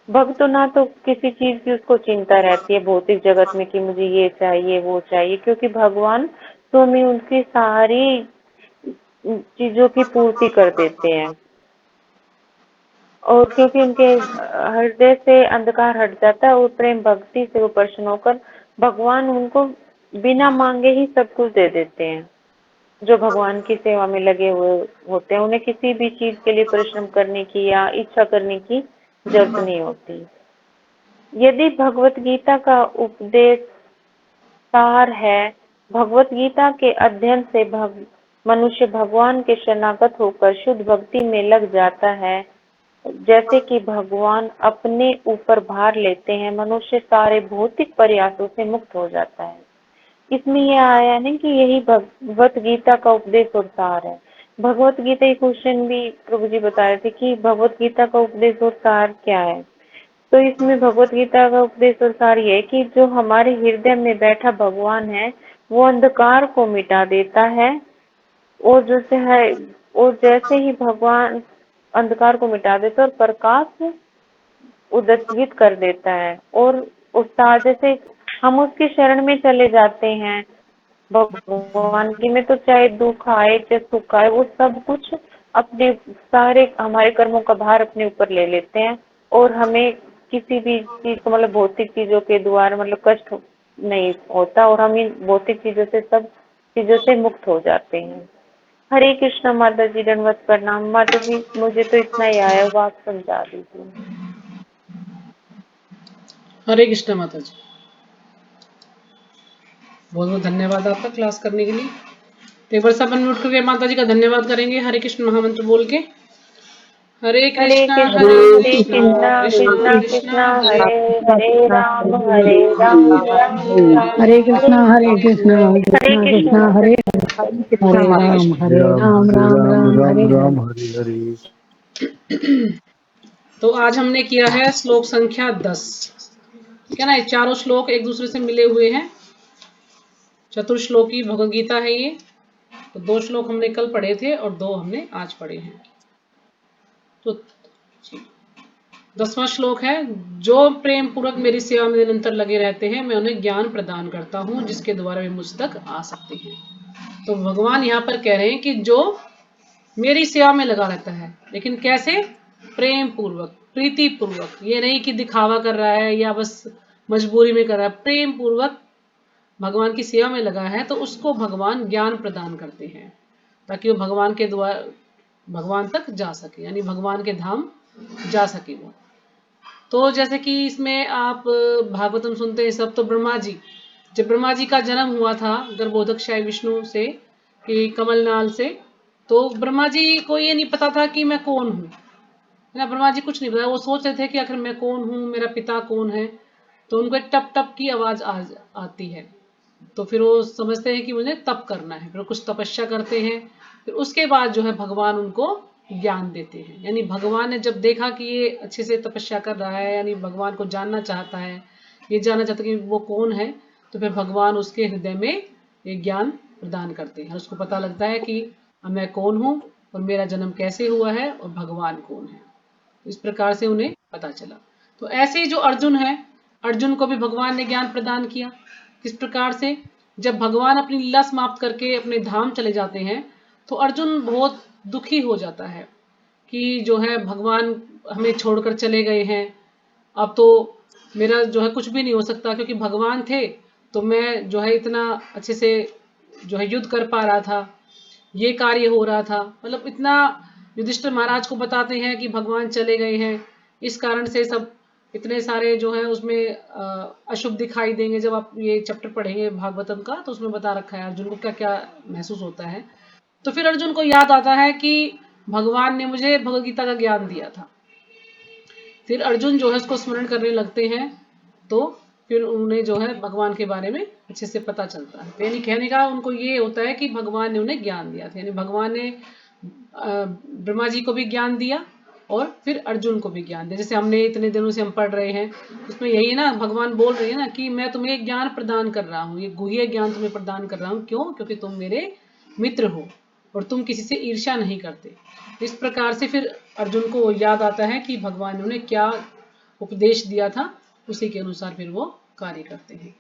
भक्त ना तो किसी चीज की उसको चिंता रहती है भौतिक जगत में कि मुझे ये चाहिए वो चाहिए, क्योंकि भगवान स्वयं उनकी सारी चीजों की पूर्ति कर देते हैं। और क्योंकि उनके हृदय से अंधकार हट जाता है और प्रेम भक्ति से वो प्रसन्न होकर भगवान उनको बिना मांगे ही सब कुछ दे देते हैं। जो भगवान की सेवा में लगे हुए होते हैं उन्हें किसी भी चीज के लिए परिश्रम करने की या इच्छा करने की जरूरत नहीं होती। यदि भगवत गीता का उपदेश सार है, भगवत गीता के अध्ययन से मनुष्य भगवान के शरणागत होकर शुद्ध भक्ति में लग जाता है। जैसे कि भगवान अपने ऊपर भार लेते हैं, मनुष्य सारे भौतिक प्रयासों से मुक्त हो जाता है। इसमें यह आया ना कि यही भगवत गीता का उपदेश और सार है। भगवत गीता एक क्वेश्चन भी प्रभु जी बता रहे थे कि भगवत गीता का उपदेश और सार क्या है। तो इसमें भगवत गीता का उपदेश और सार ये है कि जो हमारे हृदय में बैठा भगवान है वो अंधकार को मिटा देता है, और जैसे है और जैसे ही भगवान अंधकार को मिटा देता है और प्रकाश उद्दीपित कर देता है, और उस जैसे हम उसकी शरण में चले जाते हैं भगवान की में, तो चाहे दुख आए चाहे सुख आए वो सब कुछ अपने सारे हमारे कर्मों का भार अपने ऊपर ले लेते हैं, और हमें किसी भी चीज को मतलब भौतिक चीजों के द्वारा मतलब कष्ट नहीं होता, और हम इन भौतिक चीजों से सब चीजों से मुक्त हो जाते हैं। हरे कृष्णा माता जी, दंडवत प्रणाम। माता जी मुझे तो इतना ही आया, वो आप समझा दीजिए। हरे कृष्ण माता जी, बहुत बहुत धन्यवाद आपका क्लास करने के लिए। तो एक बार सब अनम्यूट करके माता जी का धन्यवाद करेंगे हरे कृष्ण महामंत्र बोल के। हरे कृष्णा हरे कृष्णा कृष्णा कृष्णा कृष्णा कृष्णा हरे हरे राम हरे राम राम राम हरे कृष्णा हरे कृष्णा कृष्ण कृष्णा माता हरे जी। हरे राम राम राम हरे हरे। हरि। तो आज हमने किया है श्लोक संख्या 10, ठीक है ना। ये चारों श्लोक एक दूसरे से मिले हुए हैं, चतुर्श्लोकी भगवद गीता है ये। तो 2 श्लोक हमने कल पढ़े थे और 2 हमने आज पढ़े हैं। तो 10वां श्लोक है, जो प्रेम पूर्वक मेरी सेवा में निरंतर लगे रहते हैं मैं उन्हें ज्ञान प्रदान करता हूँ जिसके द्वारा वे मुझ तक आ सकते हैं। तो भगवान यहाँ पर कह रहे हैं कि जो मेरी सेवा में लगा रहता है, लेकिन कैसे? प्रेम पूर्वक, प्रीति पूर्वक। ये नहीं कि दिखावा कर रहा है या बस मजबूरी में कर रहा है। प्रेम पूर्वक भगवान की सेवा में लगा है तो उसको भगवान ज्ञान प्रदान करते हैं ताकि वो भगवान के द्वारा भगवान तक जा सके, यानी भगवान के धाम जा सके वो। तो जैसे कि इसमें आप भागवतम सुनते हैं सब, तो ब्रह्मा जी, जब ब्रह्मा जी का जन्म हुआ था गर्भोदक्षाय विष्णु से कि कमलनाल से, तो ब्रह्मा जी को ये नहीं पता था कि मैं कौन हूँ, है ना। ब्रह्मा जी कुछ नहीं पता, वो सोच रहे थे कि आखिर मैं कौन हूँ, मेरा पिता कौन है। तो उनको एक टप टप की आवाज आती है, तो फिर वो समझते हैं कि मुझे तप करना है, फिर कुछ तपस्या करते हैं। फिर उसके बाद जो है भगवान उनको ज्ञान देते हैं, यानी भगवान ने जब देखा कि ये अच्छे से तपस्या कर रहा है, यानी भगवान को जानना चाहता है, ये जानना चाहता है कि वो कौन है, तो फिर भगवान उसके हृदय में ये ज्ञान प्रदान करते हैं। उसको पता लगता है कि मैं कौन हूँ और मेरा जन्म कैसे हुआ है और भगवान कौन है। इस प्रकार से उन्हें पता चला। तो ऐसे ही जो अर्जुन है, अर्जुन को भी भगवान ने ज्ञान प्रदान किया। किस प्रकार से? जब भगवान अपनी लीला समाप्त करके अपने धाम चले जाते हैं तो अर्जुन बहुत दुखी हो जाता है कि जो है भगवान हमें छोड़कर चले गए हैं, अब तो मेरा जो है कुछ भी नहीं हो सकता, क्योंकि भगवान थे तो मैं जो है इतना अच्छे से जो है युद्ध कर पा रहा था, ये कार्य हो रहा था। मतलब इतना युधिष्ठिर महाराज को बताते हैं कि भगवान चले गए हैं, इस कारण से सब इतने सारे जो है उसमें अशुभ दिखाई देंगे। जब आप ये चैप्टर पढ़ेंगे भागवतम का तो उसमें बता रखा है अर्जुन को क्या क्या महसूस होता है। तो फिर अर्जुन को याद आता है कि भगवान ने मुझे भगवद गीता का ज्ञान दिया था। फिर अर्जुन जो है उसको स्मरण करने लगते हैं, तो फिर उन्हें जो है भगवान के बारे में अच्छे से पता चलता है। तो यानी कहने का उनको ये होता है कि भगवान ने उन्हें ज्ञान दिया था, यानी भगवान ने ब्रह्मा जी को भी ज्ञान दिया और फिर अर्जुन को भी ज्ञान दिया। जैसे हमने इतने दिनों से हम पढ़ रहे हैं, उसमें यही ना भगवान बोल रहे हैं ना कि मैं तुम्हें ज्ञान प्रदान कर रहा हूँ, ये गुह्य ज्ञान तुम्हें प्रदान कर रहा हूँ। क्यों? क्योंकि तुम मेरे मित्र हो और तुम किसी से ईर्ष्या नहीं करते। इस प्रकार से फिर अर्जुन को याद आता है कि भगवान ने उन्हें क्या उपदेश दिया था, उसी के अनुसार फिर वो कार्य करते हैं।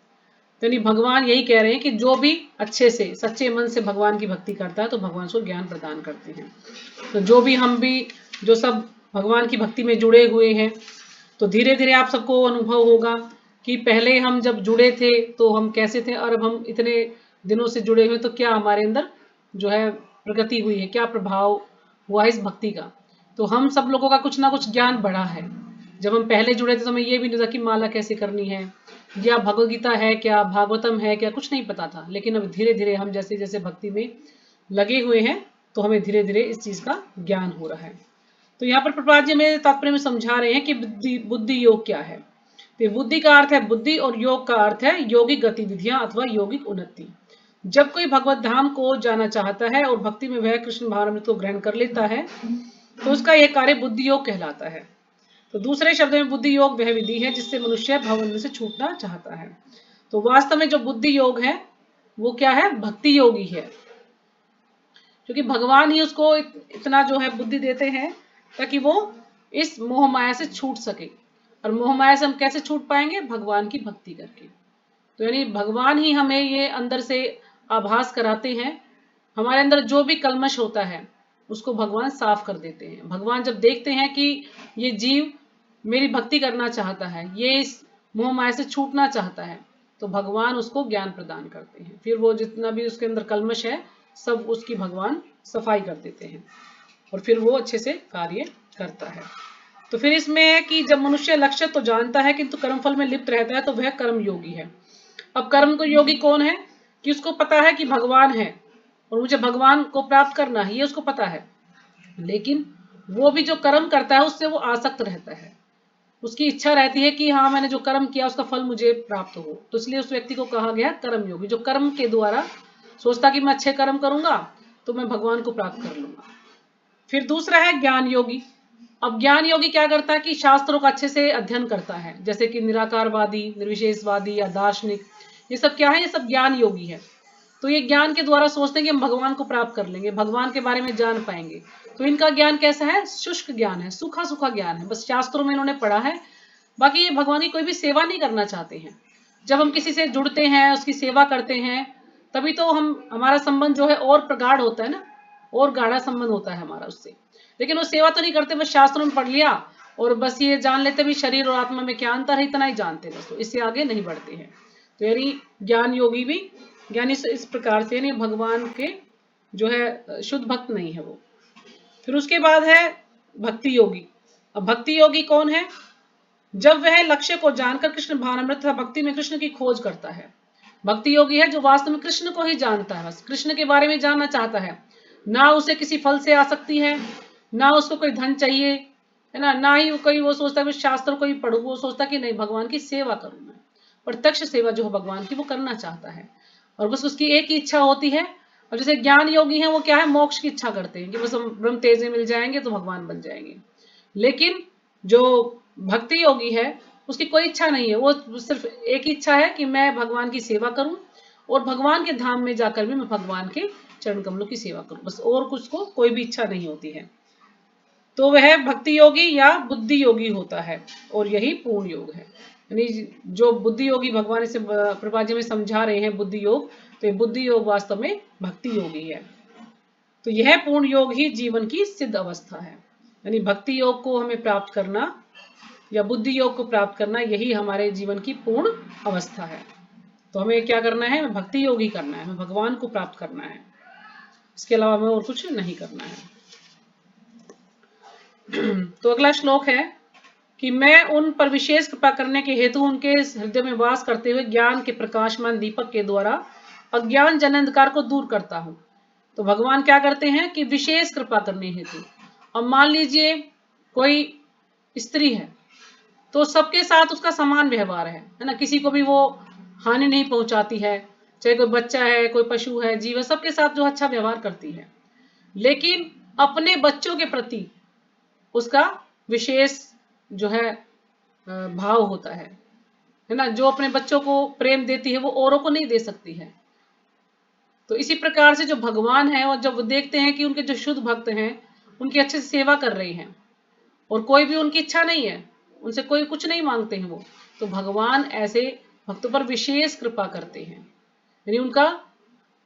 तो नहीं, भगवान यही कह रहे हैं कि जो भी अच्छे से सच्चे मन से भगवान की भक्ति करता है तो भगवान उसको ज्ञान प्रदान करते हैं। तो जो भी हम भी जो सब भगवान की भक्ति में जुड़े हुए हैं, तो धीरे धीरे आप सबको अनुभव होगा कि पहले हम जब जुड़े थे तो हम कैसे थे, और अब हम इतने दिनों से जुड़े हुए तो क्या हमारे अंदर जो है प्रगति हुई है, क्या प्रभाव हुआ इस भक्ति का। तो हम सब लोगों का कुछ ना कुछ ज्ञान बढ़ा है। जब हम पहले जुड़े थे तो हमें ये भी नहीं था कि माला कैसे करनी है, या भगवद गीता है क्या, भागवतम है क्या, कुछ नहीं पता था। लेकिन अब धीरे धीरे हम जैसे जैसे भक्ति में लगे हुए हैं तो हमें धीरे धीरे इस चीज का ज्ञान हो रहा है। तो यहाँ पर प्रभुपाद जी मेरे तात्पर्य में समझा रहे हैं कि बुद्धि योग क्या है। तो बुद्धि का अर्थ है बुद्धि और योग का अर्थ है यौगिक गतिविधियां अथवा यौगिक उन्नति। जब कोई भगवत धाम को जाना चाहता है और भक्ति में वह कृष्ण भावामृत को ग्रहण कर लेता है तो उसका यह कार्य बुद्धि योग कहलाता है। तो दूसरे शब्दों में बुद्धि योग वह विधि है जिससे मनुष्य भवबंधन से छूटना चाहता है। तो वास्तव में जो बुद्धि योग है वो क्या है, भक्ति योगी है, क्योंकि भगवान ही उसको इतना जो है बुद्धि देते हैं ताकि वो इस मोह माया से छूट सके। और मोह माया से हम कैसे छूट पाएंगे? भगवान की भक्ति करके। तो यानी भगवान ही हमें ये अंदर से आभास कराते हैं, हमारे अंदर जो भी कलमश होता है उसको भगवान साफ कर देते हैं। भगवान जब देखते हैं कि ये जीव मेरी भक्ति करना चाहता है, ये इस मोह माया से छूटना चाहता है, तो भगवान उसको ज्ञान प्रदान करते हैं। फिर वो जितना भी उसके अंदर कलमश है सब उसकी भगवान सफाई कर देते हैं और फिर वो अच्छे से कार्य करता है। तो फिर इसमें है कि जब मनुष्य लक्ष्य तो जानता है किंतु कर्मफल में लिप्त रहता है तो वह कर्म योगी है। अब कर्म को योगी कौन है? कि उसको पता है कि भगवान है और मुझे भगवान को प्राप्त करना है, ये उसको पता है, लेकिन वो भी जो कर्म करता है उससे वो आसक्त रहता है। उसकी इच्छा रहती है कि हाँ मैंने जो कर्म किया उसका फल मुझे प्राप्त हो। तो इसलिए उस व्यक्ति को कहा गया कर्म योगी, जो कर्म के द्वारा सोचता कि मैं अच्छे कर्म करूंगा तो मैं भगवान को प्राप्त कर लूंगा। फिर दूसरा है ज्ञान योगी। अब ज्ञान योगी क्या करता है कि शास्त्रों का अच्छे से अध्ययन करता है, जैसे कि निराकारवादी, निर्विशेषवादी या दार्शनिक, ये सब क्या है? ये सब ज्ञान योगी है। तो ये ज्ञान के द्वारा सोचते हैं कि हम भगवान को प्राप्त कर लेंगे, भगवान के बारे में जान पाएंगे। तो इनका ज्ञान कैसा है? शुष्क ज्ञान है, सूखा सूखा ज्ञान है, बस शास्त्रों में इन्होंने पढ़ा है, बाकी ये भगवान की कोई भी सेवा नहीं करना चाहते हैं। जब हम किसी से जुड़ते हैं, उसकी सेवा करते हैं, तभी तो हमारा संबंध जो है और प्रगाढ़ होता है ना, और गाढ़ा संबंध होता है हमारा उससे। लेकिन वो सेवा तो नहीं करते, बस शास्त्रों में पढ़ लिया और बस ये जान लेते भी शरीर और आत्मा में क्या अंतर है, इतना ही जानते बस, तो इससे आगे नहीं बढ़ते हैं। तो यानी ज्ञान योगी भी ज्ञानी इस प्रकार से यानी भगवान के जो है शुद्ध भक्त नहीं है वो। फिर उसके बाद है भक्ति योगी। अब भक्ति योगी कौन है? जब वह लक्ष्य को जानकर कृष्ण भावनामृत भक्ति में कृष्ण की खोज करता है। भक्ति योगी है जो वास्तव में कृष्ण को ही जानता है, बस कृष्ण के बारे में जानना चाहता है, ना उसे किसी फल से आसक्ति है, ना उसको कोई धन चाहिए है ना ही कोई वो सोचता है शास्त्र को ही पढ़ू, वो सोचता कि नहीं भगवान की सेवा करूं मैं, प्रत्यक्ष सेवा जो है भगवान की वो करना चाहता है। और बस उसकी एक ही इच्छा होती है। और जैसे ज्ञान योगी है वो क्या है? मोक्ष की इच्छा करते हैं कि बस हम ब्रह्म तेज में मिल जाएंगे तो भगवान बन जाएंगे। लेकिन जो भक्ति योगी है उसकी कोई इच्छा नहीं है, वो सिर्फ एक ही इच्छा है कि मैं भगवान की सेवा करूं और भगवान के धाम में जाकर भी मैं भगवान के चरण कमलों की सेवा करूं, बस और कुछ को कोई भी इच्छा नहीं होती है। तो वह भक्ति योगी या बुद्धि योगी होता है और यही पूर्ण योग है। यानी जो बुद्धि योगी भगवान इसे प्रभुपाद जी में समझा रहे हैं बुद्धि योग, तो ये बुद्धि योग वास्तव में भक्ति योगी है। तो यह पूर्ण योग ही जीवन की सिद्ध अवस्था है। यानी भक्ति योग को हमें प्राप्त करना या बुद्धि योग को प्राप्त करना, यही हमारे जीवन की पूर्ण अवस्था है। तो हमें क्या करना है? हमें भक्ति योग ही करना है, हमें भगवान को प्राप्त करना है, इसके अलावा हमें और कुछ नहीं करना है। तो अगला श्लोक है कि मैं उन पर विशेष कृपा करने के हेतु उनके हृदय में वास करते हुए ज्ञान के प्रकाशमान दीपक के द्वारा अज्ञान जन अंधकार को दूर करता हूँ। तो भगवान क्या करते हैं कि विशेष कृपा करने हेतु, अब मान लीजिए कोई स्त्री है तो सबके साथ उसका समान व्यवहार है ना, किसी को भी वो हानि नहीं पहुंचाती है, चाहे कोई बच्चा है, कोई पशु है, जीव है, सबके साथ जो अच्छा व्यवहार करती है। लेकिन अपने बच्चों के प्रति उसका विशेष जो है भाव होता है ना, जो अपने बच्चों को प्रेम देती है वो औरों को नहीं दे सकती है। तो इसी प्रकार से जो भगवान है, और जब वो देखते हैं कि उनके जो शुद्ध भक्त हैं उनकी अच्छे से सेवा कर रहे हैं और कोई भी उनकी इच्छा नहीं है, उनसे कोई कुछ नहीं मांगते हैं वो, तो भगवान ऐसे भक्तों पर विशेष कृपा करते हैं, यानी उनका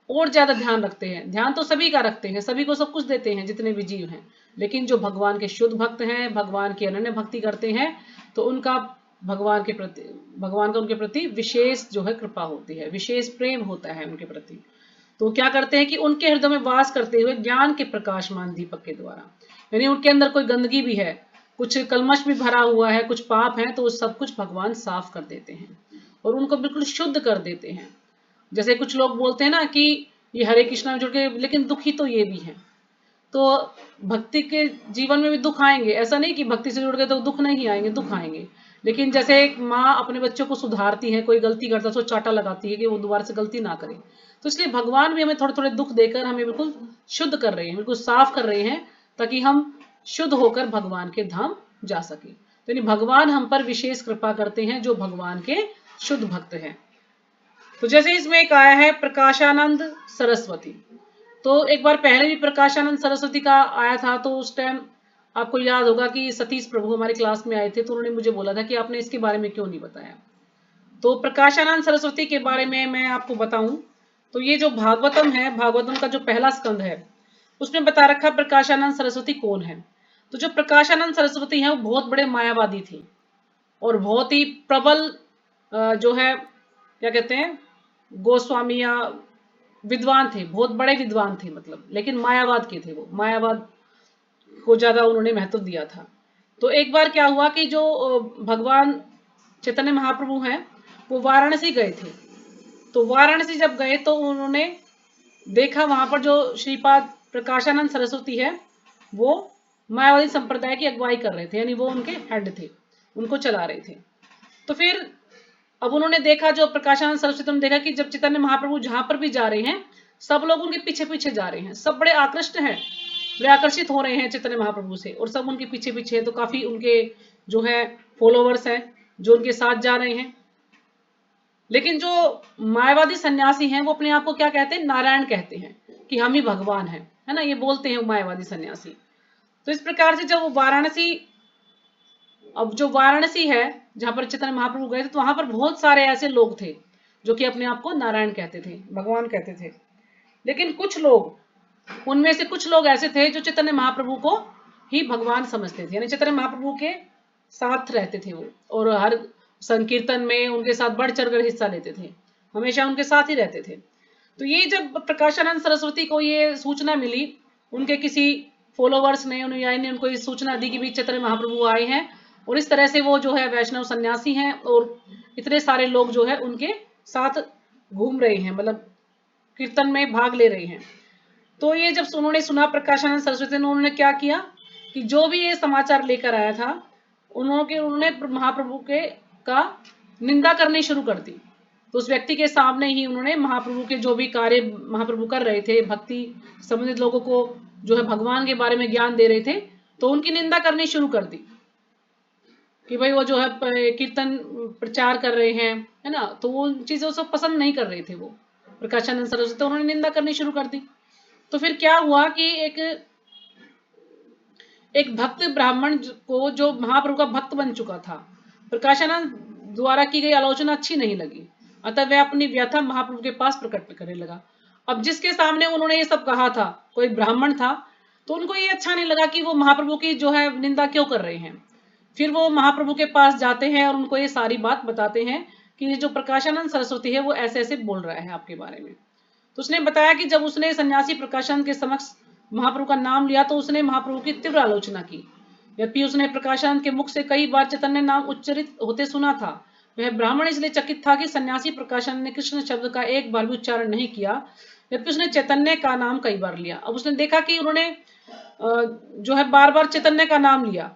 और ज्यादा ध्यान रखते हैं। ध्यान तो सभी का रखते हैं, सभी को सब कुछ देते हैं जितने भी जीव हैं, लेकिन जो भगवान के शुद्ध भक्त हैं, भगवान की अनन्य भक्ति करते हैं, तो उनका भगवान का उनके प्रति विशेष जो है कृपा होती है, विशेष प्रेम होता है उनके प्रति। तो क्या करते हैं कि उनके हृदय में वास करते हुए ज्ञान के प्रकाशमान दीपक के द्वारा, यानी उनके अंदर कोई गंदगी भी है, कुछ कलमश भी भरा हुआ है, कुछ पाप है, तो वो सब कुछ भगवान साफ कर देते हैं और उनको बिल्कुल शुद्ध कर देते हैं। जैसे कुछ लोग बोलते हैं ना कि ये हरे कृष्णा में जुड़ के, लेकिन दुखी तो ये भी है। तो भक्ति के जीवन में भी दुख आएंगे, ऐसा नहीं कि भक्ति से जुड़ गए तो दुख नहीं आएंगे, दुख आएंगे। लेकिन जैसे एक माँ अपने बच्चों को सुधारती है, कोई गलती करता है तो चाटा लगाती है कि वो दोबारा से गलती ना करे, तो इसलिए भगवान भी हमें थोड़े थोड़े दुख देकर हमें बिल्कुल शुद्ध कर रहे हैं, बिल्कुल साफ कर रहे हैं, ताकि हम शुद्ध होकर भगवान के धाम जा सके। तो यानी भगवान हम पर विशेष कृपा करते हैं जो भगवान के शुद्ध भक्त हैं। तो जैसे इसमें एक आया है प्रकाशानंद सरस्वती, तो एक बार पहले भी प्रकाशानंद सरस्वती का आया था, तो उस टाइम आपको याद होगा कि सतीश प्रभु हमारी क्लास में आए थे, तो उन्होंने मुझे बोला था कि आपने इसके बारे में क्यों नहीं बताया। तो प्रकाशानंद सरस्वती के बारे में मैं आपको बताऊं तो ये जो भागवतम है, भागवतम का जो पहला स्कंद है उसमें बता रखा प्रकाशानंद सरस्वती कौन है। तो जो प्रकाशानंद सरस्वती है वो बहुत बड़े मायावादी थे और बहुत ही प्रबल जो है क्या कहते हैं गोस्वामी या विद्वान थे, बहुत बड़े विद्वान थे मतलब, लेकिन मायावाद के थे वो, मायावाद को ज्यादा उन्होंने महत्व दिया था। तो एक बार क्या हुआ कि जो भगवान चैतन्य महाप्रभु हैं वो वाराणसी गए थे। तो वाराणसी जब गए तो उन्होंने देखा वहां पर जो श्रीपाद प्रकाशानंद सरस्वती है वो मायावादी संप्रदाय की अगुवाई कर रहे थे, यानी वो उनके हेड थे, उनको चला रहे थे। तो फिर अब उन्होंने देखा, जो प्रकाशानंद सरस्वती ने देखा कि जब चैतन्य महाप्रभु जहां पर भी जा रहे हैं सब लोग उनके पीछे पीछे जा रहे हैं, सब बड़े आकृष्ट हैं, बड़े आकर्षित हो रहे हैं चैतन्य महाप्रभु से, और सब उनके पीछे पीछे, तो काफी उनके जो है फॉलोवर्स हैं जो उनके साथ जा रहे हैं। लेकिन जो मायावादी सन्यासी हैं वो अपने आप को क्या कहते हैं, नारायण कहते हैं कि हम ही भगवान हैं, है ना, ये बोलते हैं मायावादी सन्यासी। तो इस प्रकार से जब वो वाराणसी, अब जो वाराणसी है जहां पर चैतन्य महाप्रभु गए थे, तो वहां पर बहुत सारे ऐसे लोग थे जो कि अपने आप को नारायण कहते थे, भगवान कहते थे। लेकिन कुछ लोग, उनमें से कुछ लोग ऐसे थे जो चैतन्य महाप्रभु को ही भगवान समझते थे, यानी चैतन्य महाप्रभु के साथ रहते थे वो, और हर संकीर्तन में उनके साथ बढ़ चढ़कर हिस्सा लेते थे, हमेशा उनके साथ ही रहते थे। तो ये जब प्रकाशानंद सरस्वती को ये सूचना मिली, उनके किसी फॉलोवर्स ने उनको ये सूचना दी कि भी चैतन्य महाप्रभु आए हैं और इस तरह से वो जो है वैष्णव सन्यासी हैं और इतने सारे लोग जो है उनके साथ घूम रहे हैं, मतलब कीर्तन में भाग ले रहे हैं। तो ये जब उन्होंने सुना प्रकाशानंद सरस्वती ने, उन्होंने क्या किया कि जो भी ये समाचार लेकर आया था उन्होंने महाप्रभु के का निंदा करनी शुरू कर दी। तो उस व्यक्ति के सामने ही उन्होंने महाप्रभु के जो भी कार्य महाप्रभु कर रहे थे, भक्ति संबंधित लोगों को जो है भगवान के बारे में ज्ञान दे रहे थे, तो उनकी निंदा करनी शुरू कर दी कि भाई वो जो है कीर्तन प्रचार कर रहे हैं, है ना, तो वो चीजें सब पसंद नहीं कर रहे थे वो प्रकाशानंद सरस्वती, तो उन्होंने निंदा करनी शुरू कर दी। तो फिर क्या हुआ कि एक भक्त ब्राह्मण को, जो महाप्रभु का भक्त बन चुका था, प्रकाशानंद द्वारा की गई आलोचना अच्छी नहीं लगी, अतः वह अपनी व्यथा महाप्रभु के पास प्रकट करने लगा। अब जिसके सामने उन्होंने ये सब कहा था, कोई ब्राह्मण था, तो उनको ये अच्छा नहीं लगा कि वो महाप्रभु की जो है निंदा क्यों कर रहे हैं। फिर वो महाप्रभु के पास जाते हैं और उनको ये सारी बात बताते हैं कि जो प्रकाशानंद सरस्वती है वो ऐसे ऐसे बोल रहा है आपके बारे में। तो उसने बताया कि जब उसने सन्यासी प्रकाशानंद के समक्ष महाप्रभु का नाम लिया तो उसने महाप्रभु की तीव्र आलोचना की। यद्यपि उसने प्रकाशानंद के मुख से कई बार चैतन्य नाम उच्चारित होते सुना था, वह ब्राह्मण इसलिए चकित था कि सन्यासी प्रकाशानंद ने कृष्ण शब्द का एक बार भी उच्चारण नहीं किया। जबकि उसने चैतन्य का नाम कई बार लिया। अब उसने देखा कि उन्होंने जो है बार बार चैतन्य का नाम लिया,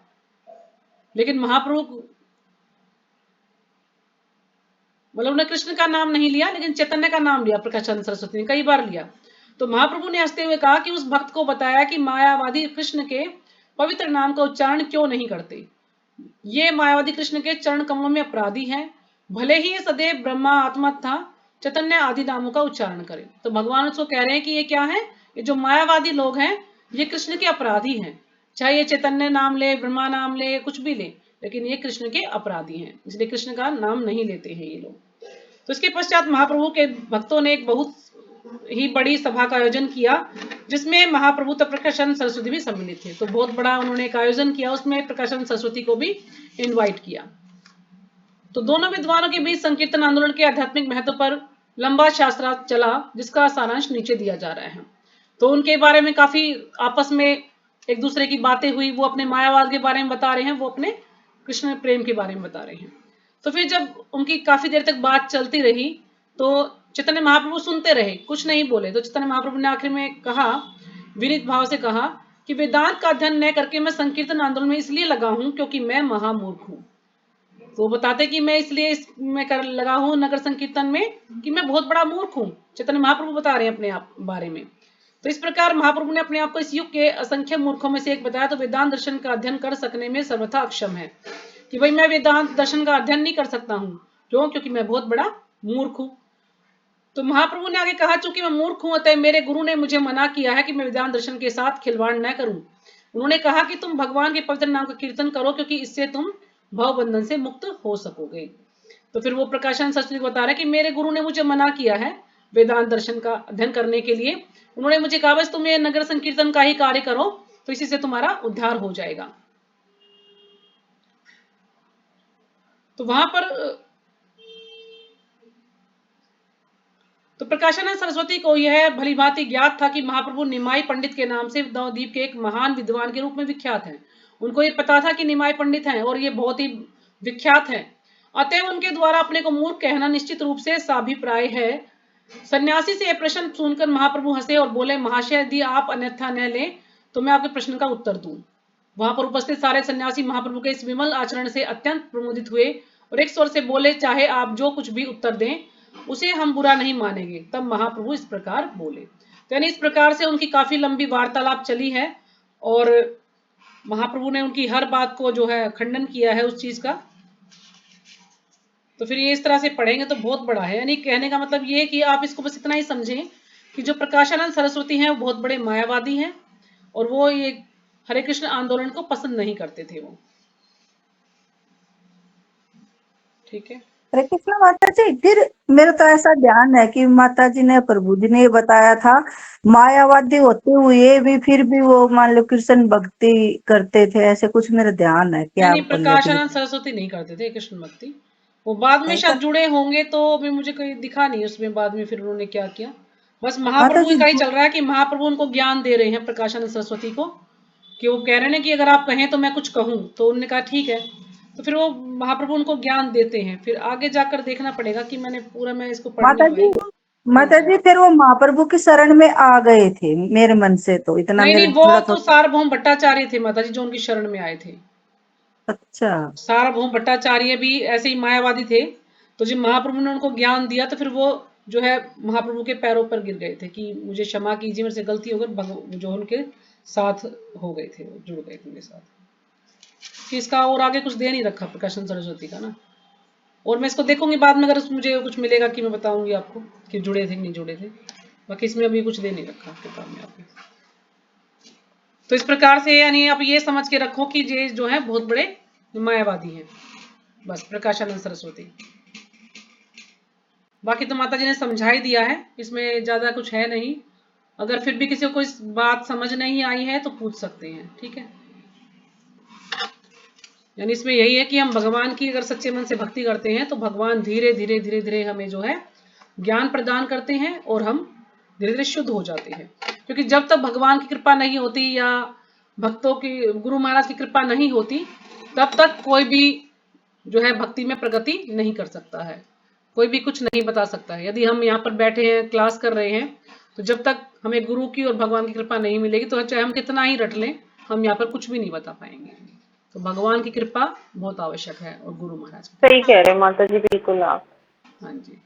लेकिन महाप्रभु मतलब उन्होंने कृष्ण का नाम नहीं लिया, लेकिन चैतन्य का नाम लिया। प्रकाशानंद सरस्वती ने कई बार लिया। तो महाप्रभु ने हंसते हुए कहा कि उस भक्त को बताया कि मायावादी कृष्ण के पवित्र नाम का उच्चारण क्यों नहीं करते। ये मायावादी कृष्ण के चरण कमलों में अपराधी हैं, भले ही ये सदैव ब्रह्मा, आत्मा था चैतन्य आदि नामों का उच्चारण करें। तो भगवान उसको कह रहे हैं कि ये क्या है, ये जो मायावादी लोग हैं ये कृष्ण के अपराधी हैं। चाहे ये चैतन्य नाम ले, ब्रह्मा नाम ले, कुछ भी ले, लेकिन ये कृष्ण के अपराधी हैं, इसलिए कृष्ण का नाम नहीं लेते हैं ये लोग। तो इसके पश्चात महाप्रभु के भक्तों ने एक बहुत ही बड़ी सभा का आयोजन किया, जिसमें महाप्रभु तथा प्रकाशानंद सरस्वती भी सम्मिलित थे। तो बहुत बड़ा उन्होंने एक आयोजन किया, उसमें प्रकाशानंद सरस्वती को भी इनवाइट किया। तो दोनों विद्वानों के बीच संकीर्तन आंदोलन के आध्यात्मिक महत्व पर लंबा शास्त्रार्थ चला, जिसका सारांश नीचे दिया जा रहा है। तो उनके बारे में काफी आपस में एक दूसरे की बातें हुई। वो अपने मायावाद के बारे में बता रहे हैं, वो अपने कृष्ण प्रेम के बारे में बता रहे हैं। तो फिर जब उनकी काफी देर तक बात चलती रही तो चैतन्य महाप्रभु सुनते रहे, कुछ नहीं बोले। तो चैतन्य महाप्रभु ने आखिर में कहा, विनीत भाव से कहा कि वेदांत का अध्ययन न करके मैं संकीर्तन आंदोलन में इसलिए लगा हूं क्योंकि मैं महामूर्ख हूं। तो बताते कि मैं इसलिए इसमें कर लगा हूं नगर संकीर्तन में कि मैं बहुत बड़ा मूर्ख हूं। चैतन्य महाप्रभु बता रहे हैं अपने आप बारे में। तो इस प्रकार महाप्रभु ने अपने आप को इस युग के असंख्य मूर्खों में से एक बताया। तो वेदांत दर्शन का अध्ययन कर सकने में सर्वथा अक्षम है कि भाई मैं वेदांत दर्शन का अध्ययन नहीं कर सकता हूं। क्यों? क्योंकि मैं बहुत बड़ा मूर्ख हूं। तो महाप्रभु ने आगे कहा, चूंकि मैं मूर्ख हूं अतः मेरे गुरु ने मुझे मना किया है कि मैं वेदांत दर्शन के साथ खिलवाड़ न करूं। उन्होंने कहा कि तुम भगवान के पवित्र नाम का कीर्तन करो, क्योंकि इससे तुम भव बंधन से मुक्त हो सकोगे। तो फिर वो प्रकाशानंद सरस्वती को बता रहे कि मेरे गुरु ने मुझे मना किया है वेदांत दर्शन का अध्ययन करने के लिए। उन्होंने मुझे कहा बस तुम ये नगर संकीर्तन का ही कार्य करो, तो इसी से तुम्हारा उद्धार हो जाएगा। तो वहां पर तो प्रकाशानंद सरस्वती को यह भली भांति ज्ञात था कि महाप्रभु निमाई पंडित के नाम से नवद्वीप के एक महान विद्वान के रूप में विख्यात हैं। उनको ये पता था कि निमाई पंडित हैं और ये बहुत ही विख्यात हैं, अतएव उनके द्वारा अपने को मूर्ख कहना निश्चित रूप से साभिप्राय है। सन्यासी से यह प्रश्न सुनकर महाप्रभु हंसे और बोले, महाशय यदि आप अन्यथा न लें तो मैं आपके प्रश्न का उत्तर दूं। वहां पर उपस्थित सारे सन्यासी महाप्रभु के इस विमल आचरण से अत्यंत प्रमोदित हुए और एक स्वर से बोले, चाहे आप जो कुछ भी उत्तर दें उसे हम बुरा नहीं मानेंगे। तब महाप्रभु इस प्रकार बोले। तो यानी इस प्रकार से उनकी काफी लंबी वार्तालाप चली है और महाप्रभु ने उनकी हर बात को जो है खंडन किया है उस चीज का। तो फिर ये इस तरह से पढ़ेंगे तो बहुत बड़ा है। यानी कहने का मतलब ये कि आप इसको बस इतना ही समझें कि जो प्रकाशानंद सरस्वती हैं वो बहुत बड़े मायावादी हैं और वो ये हरे कृष्ण आंदोलन को पसंद नहीं करते थे वो। ठीक है, हरे कृष्ण माता जी। फिर मेरा तो ऐसा ध्यान है कि माता जी ने, प्रभु जी ने बताया था मायावादी होते हुए भी फिर भी वो मान लो कृष्ण भक्ति करते थे, ऐसे कुछ मेरा ध्यान है। क्या नहीं, आप प्रकाशानंद सरस्वती नहीं करते थे कृष्ण भक्ति। वो बाद में शायद जुड़े होंगे, तो अभी मुझे कोई दिखा नहीं उसमें बाद में फिर उन्होंने क्या किया। बस माता महाप्रभु जी? का ही चल रहा है कि महाप्रभु उनको ज्ञान दे रहे हैं प्रकाशानंद सरस्वती को, कि वो कह रहे हैं कि अगर आप कहें तो मैं कुछ कहूं। तो उन्होंने कहा ठीक है। तो फिर वो महाप्रभु उनको ज्ञान देते हैं। फिर आगे जाकर देखना पड़ेगा कि मैं इसको पढ़ माता नहीं जी, पाई। माता जी फिर वो महाप्रभु की शरण में आ गए थे मेरे मन से, तो इतना नहीं मेरे नहीं, वो थोड़ा तो थोड़ा। सार्वभौम भट्टाचार्य थे माता जी जो उनकी शरण में आए थे। अच्छा, सार्वभौम भट्टाचार्य भी ऐसे ही मायावादी थे। तो जब महाप्रभु ने उनको ज्ञान दिया तो फिर वो जो है महाप्रभु के पैरों पर गिर गए थे कि मुझे क्षमा कीजिए, मेरे से गलती हो गई। जो उनके साथ हो गए थे, वो जुड़ गए थे उनके साथ। कि इसका और आगे कुछ दे नहीं रखा प्रकाशन सरस्वती का ना। और मैं इसको देखूंगी बाद में, अगर मुझे कुछ मिलेगा कि मैं बताऊंगी आपको कि जुड़े थे कि नहीं जुड़े थे। बाकी इसमें अभी कुछ दे नहीं रखा किताब में आपने। तो इस प्रकार से यानी आप ये समझ के रखो कि ये जो है बहुत बड़े मायावादी हैं, बस प्रकाशानंद सरस्वती। बाकी तो माता जी ने समझा ही दिया है, इसमें ज्यादा कुछ है नहीं। अगर फिर भी किसी को इस बात समझ नहीं आई है तो पूछ सकते हैं, ठीक है। यानी इसमें यही है कि हम भगवान की अगर सच्चे मन से भक्ति करते हैं तो भगवान धीरे धीरे धीरे धीरे हमें जो है ज्ञान प्रदान करते हैं और हम धीरे धीरे शुद्ध हो जाते हैं। क्योंकि जब तक भगवान की कृपा नहीं होती या भक्तों की, गुरु महाराज की कृपा नहीं होती, तब तक कोई भी जो है भक्ति में प्रगति नहीं कर सकता है, कोई भी कुछ नहीं बता सकता है। यदि हम यहाँ पर बैठे हैं, क्लास कर रहे हैं, तो जब तक हमें गुरु की और भगवान की कृपा नहीं मिलेगी तो चाहे हम कितना ही रट लें, हम यहाँ पर कुछ भी नहीं बता पाएंगे। तो भगवान की कृपा बहुत आवश्यक है और गुरु महाराज की। सही कह रहे हो माता जी, बिल्कुल आप। हाँ जी।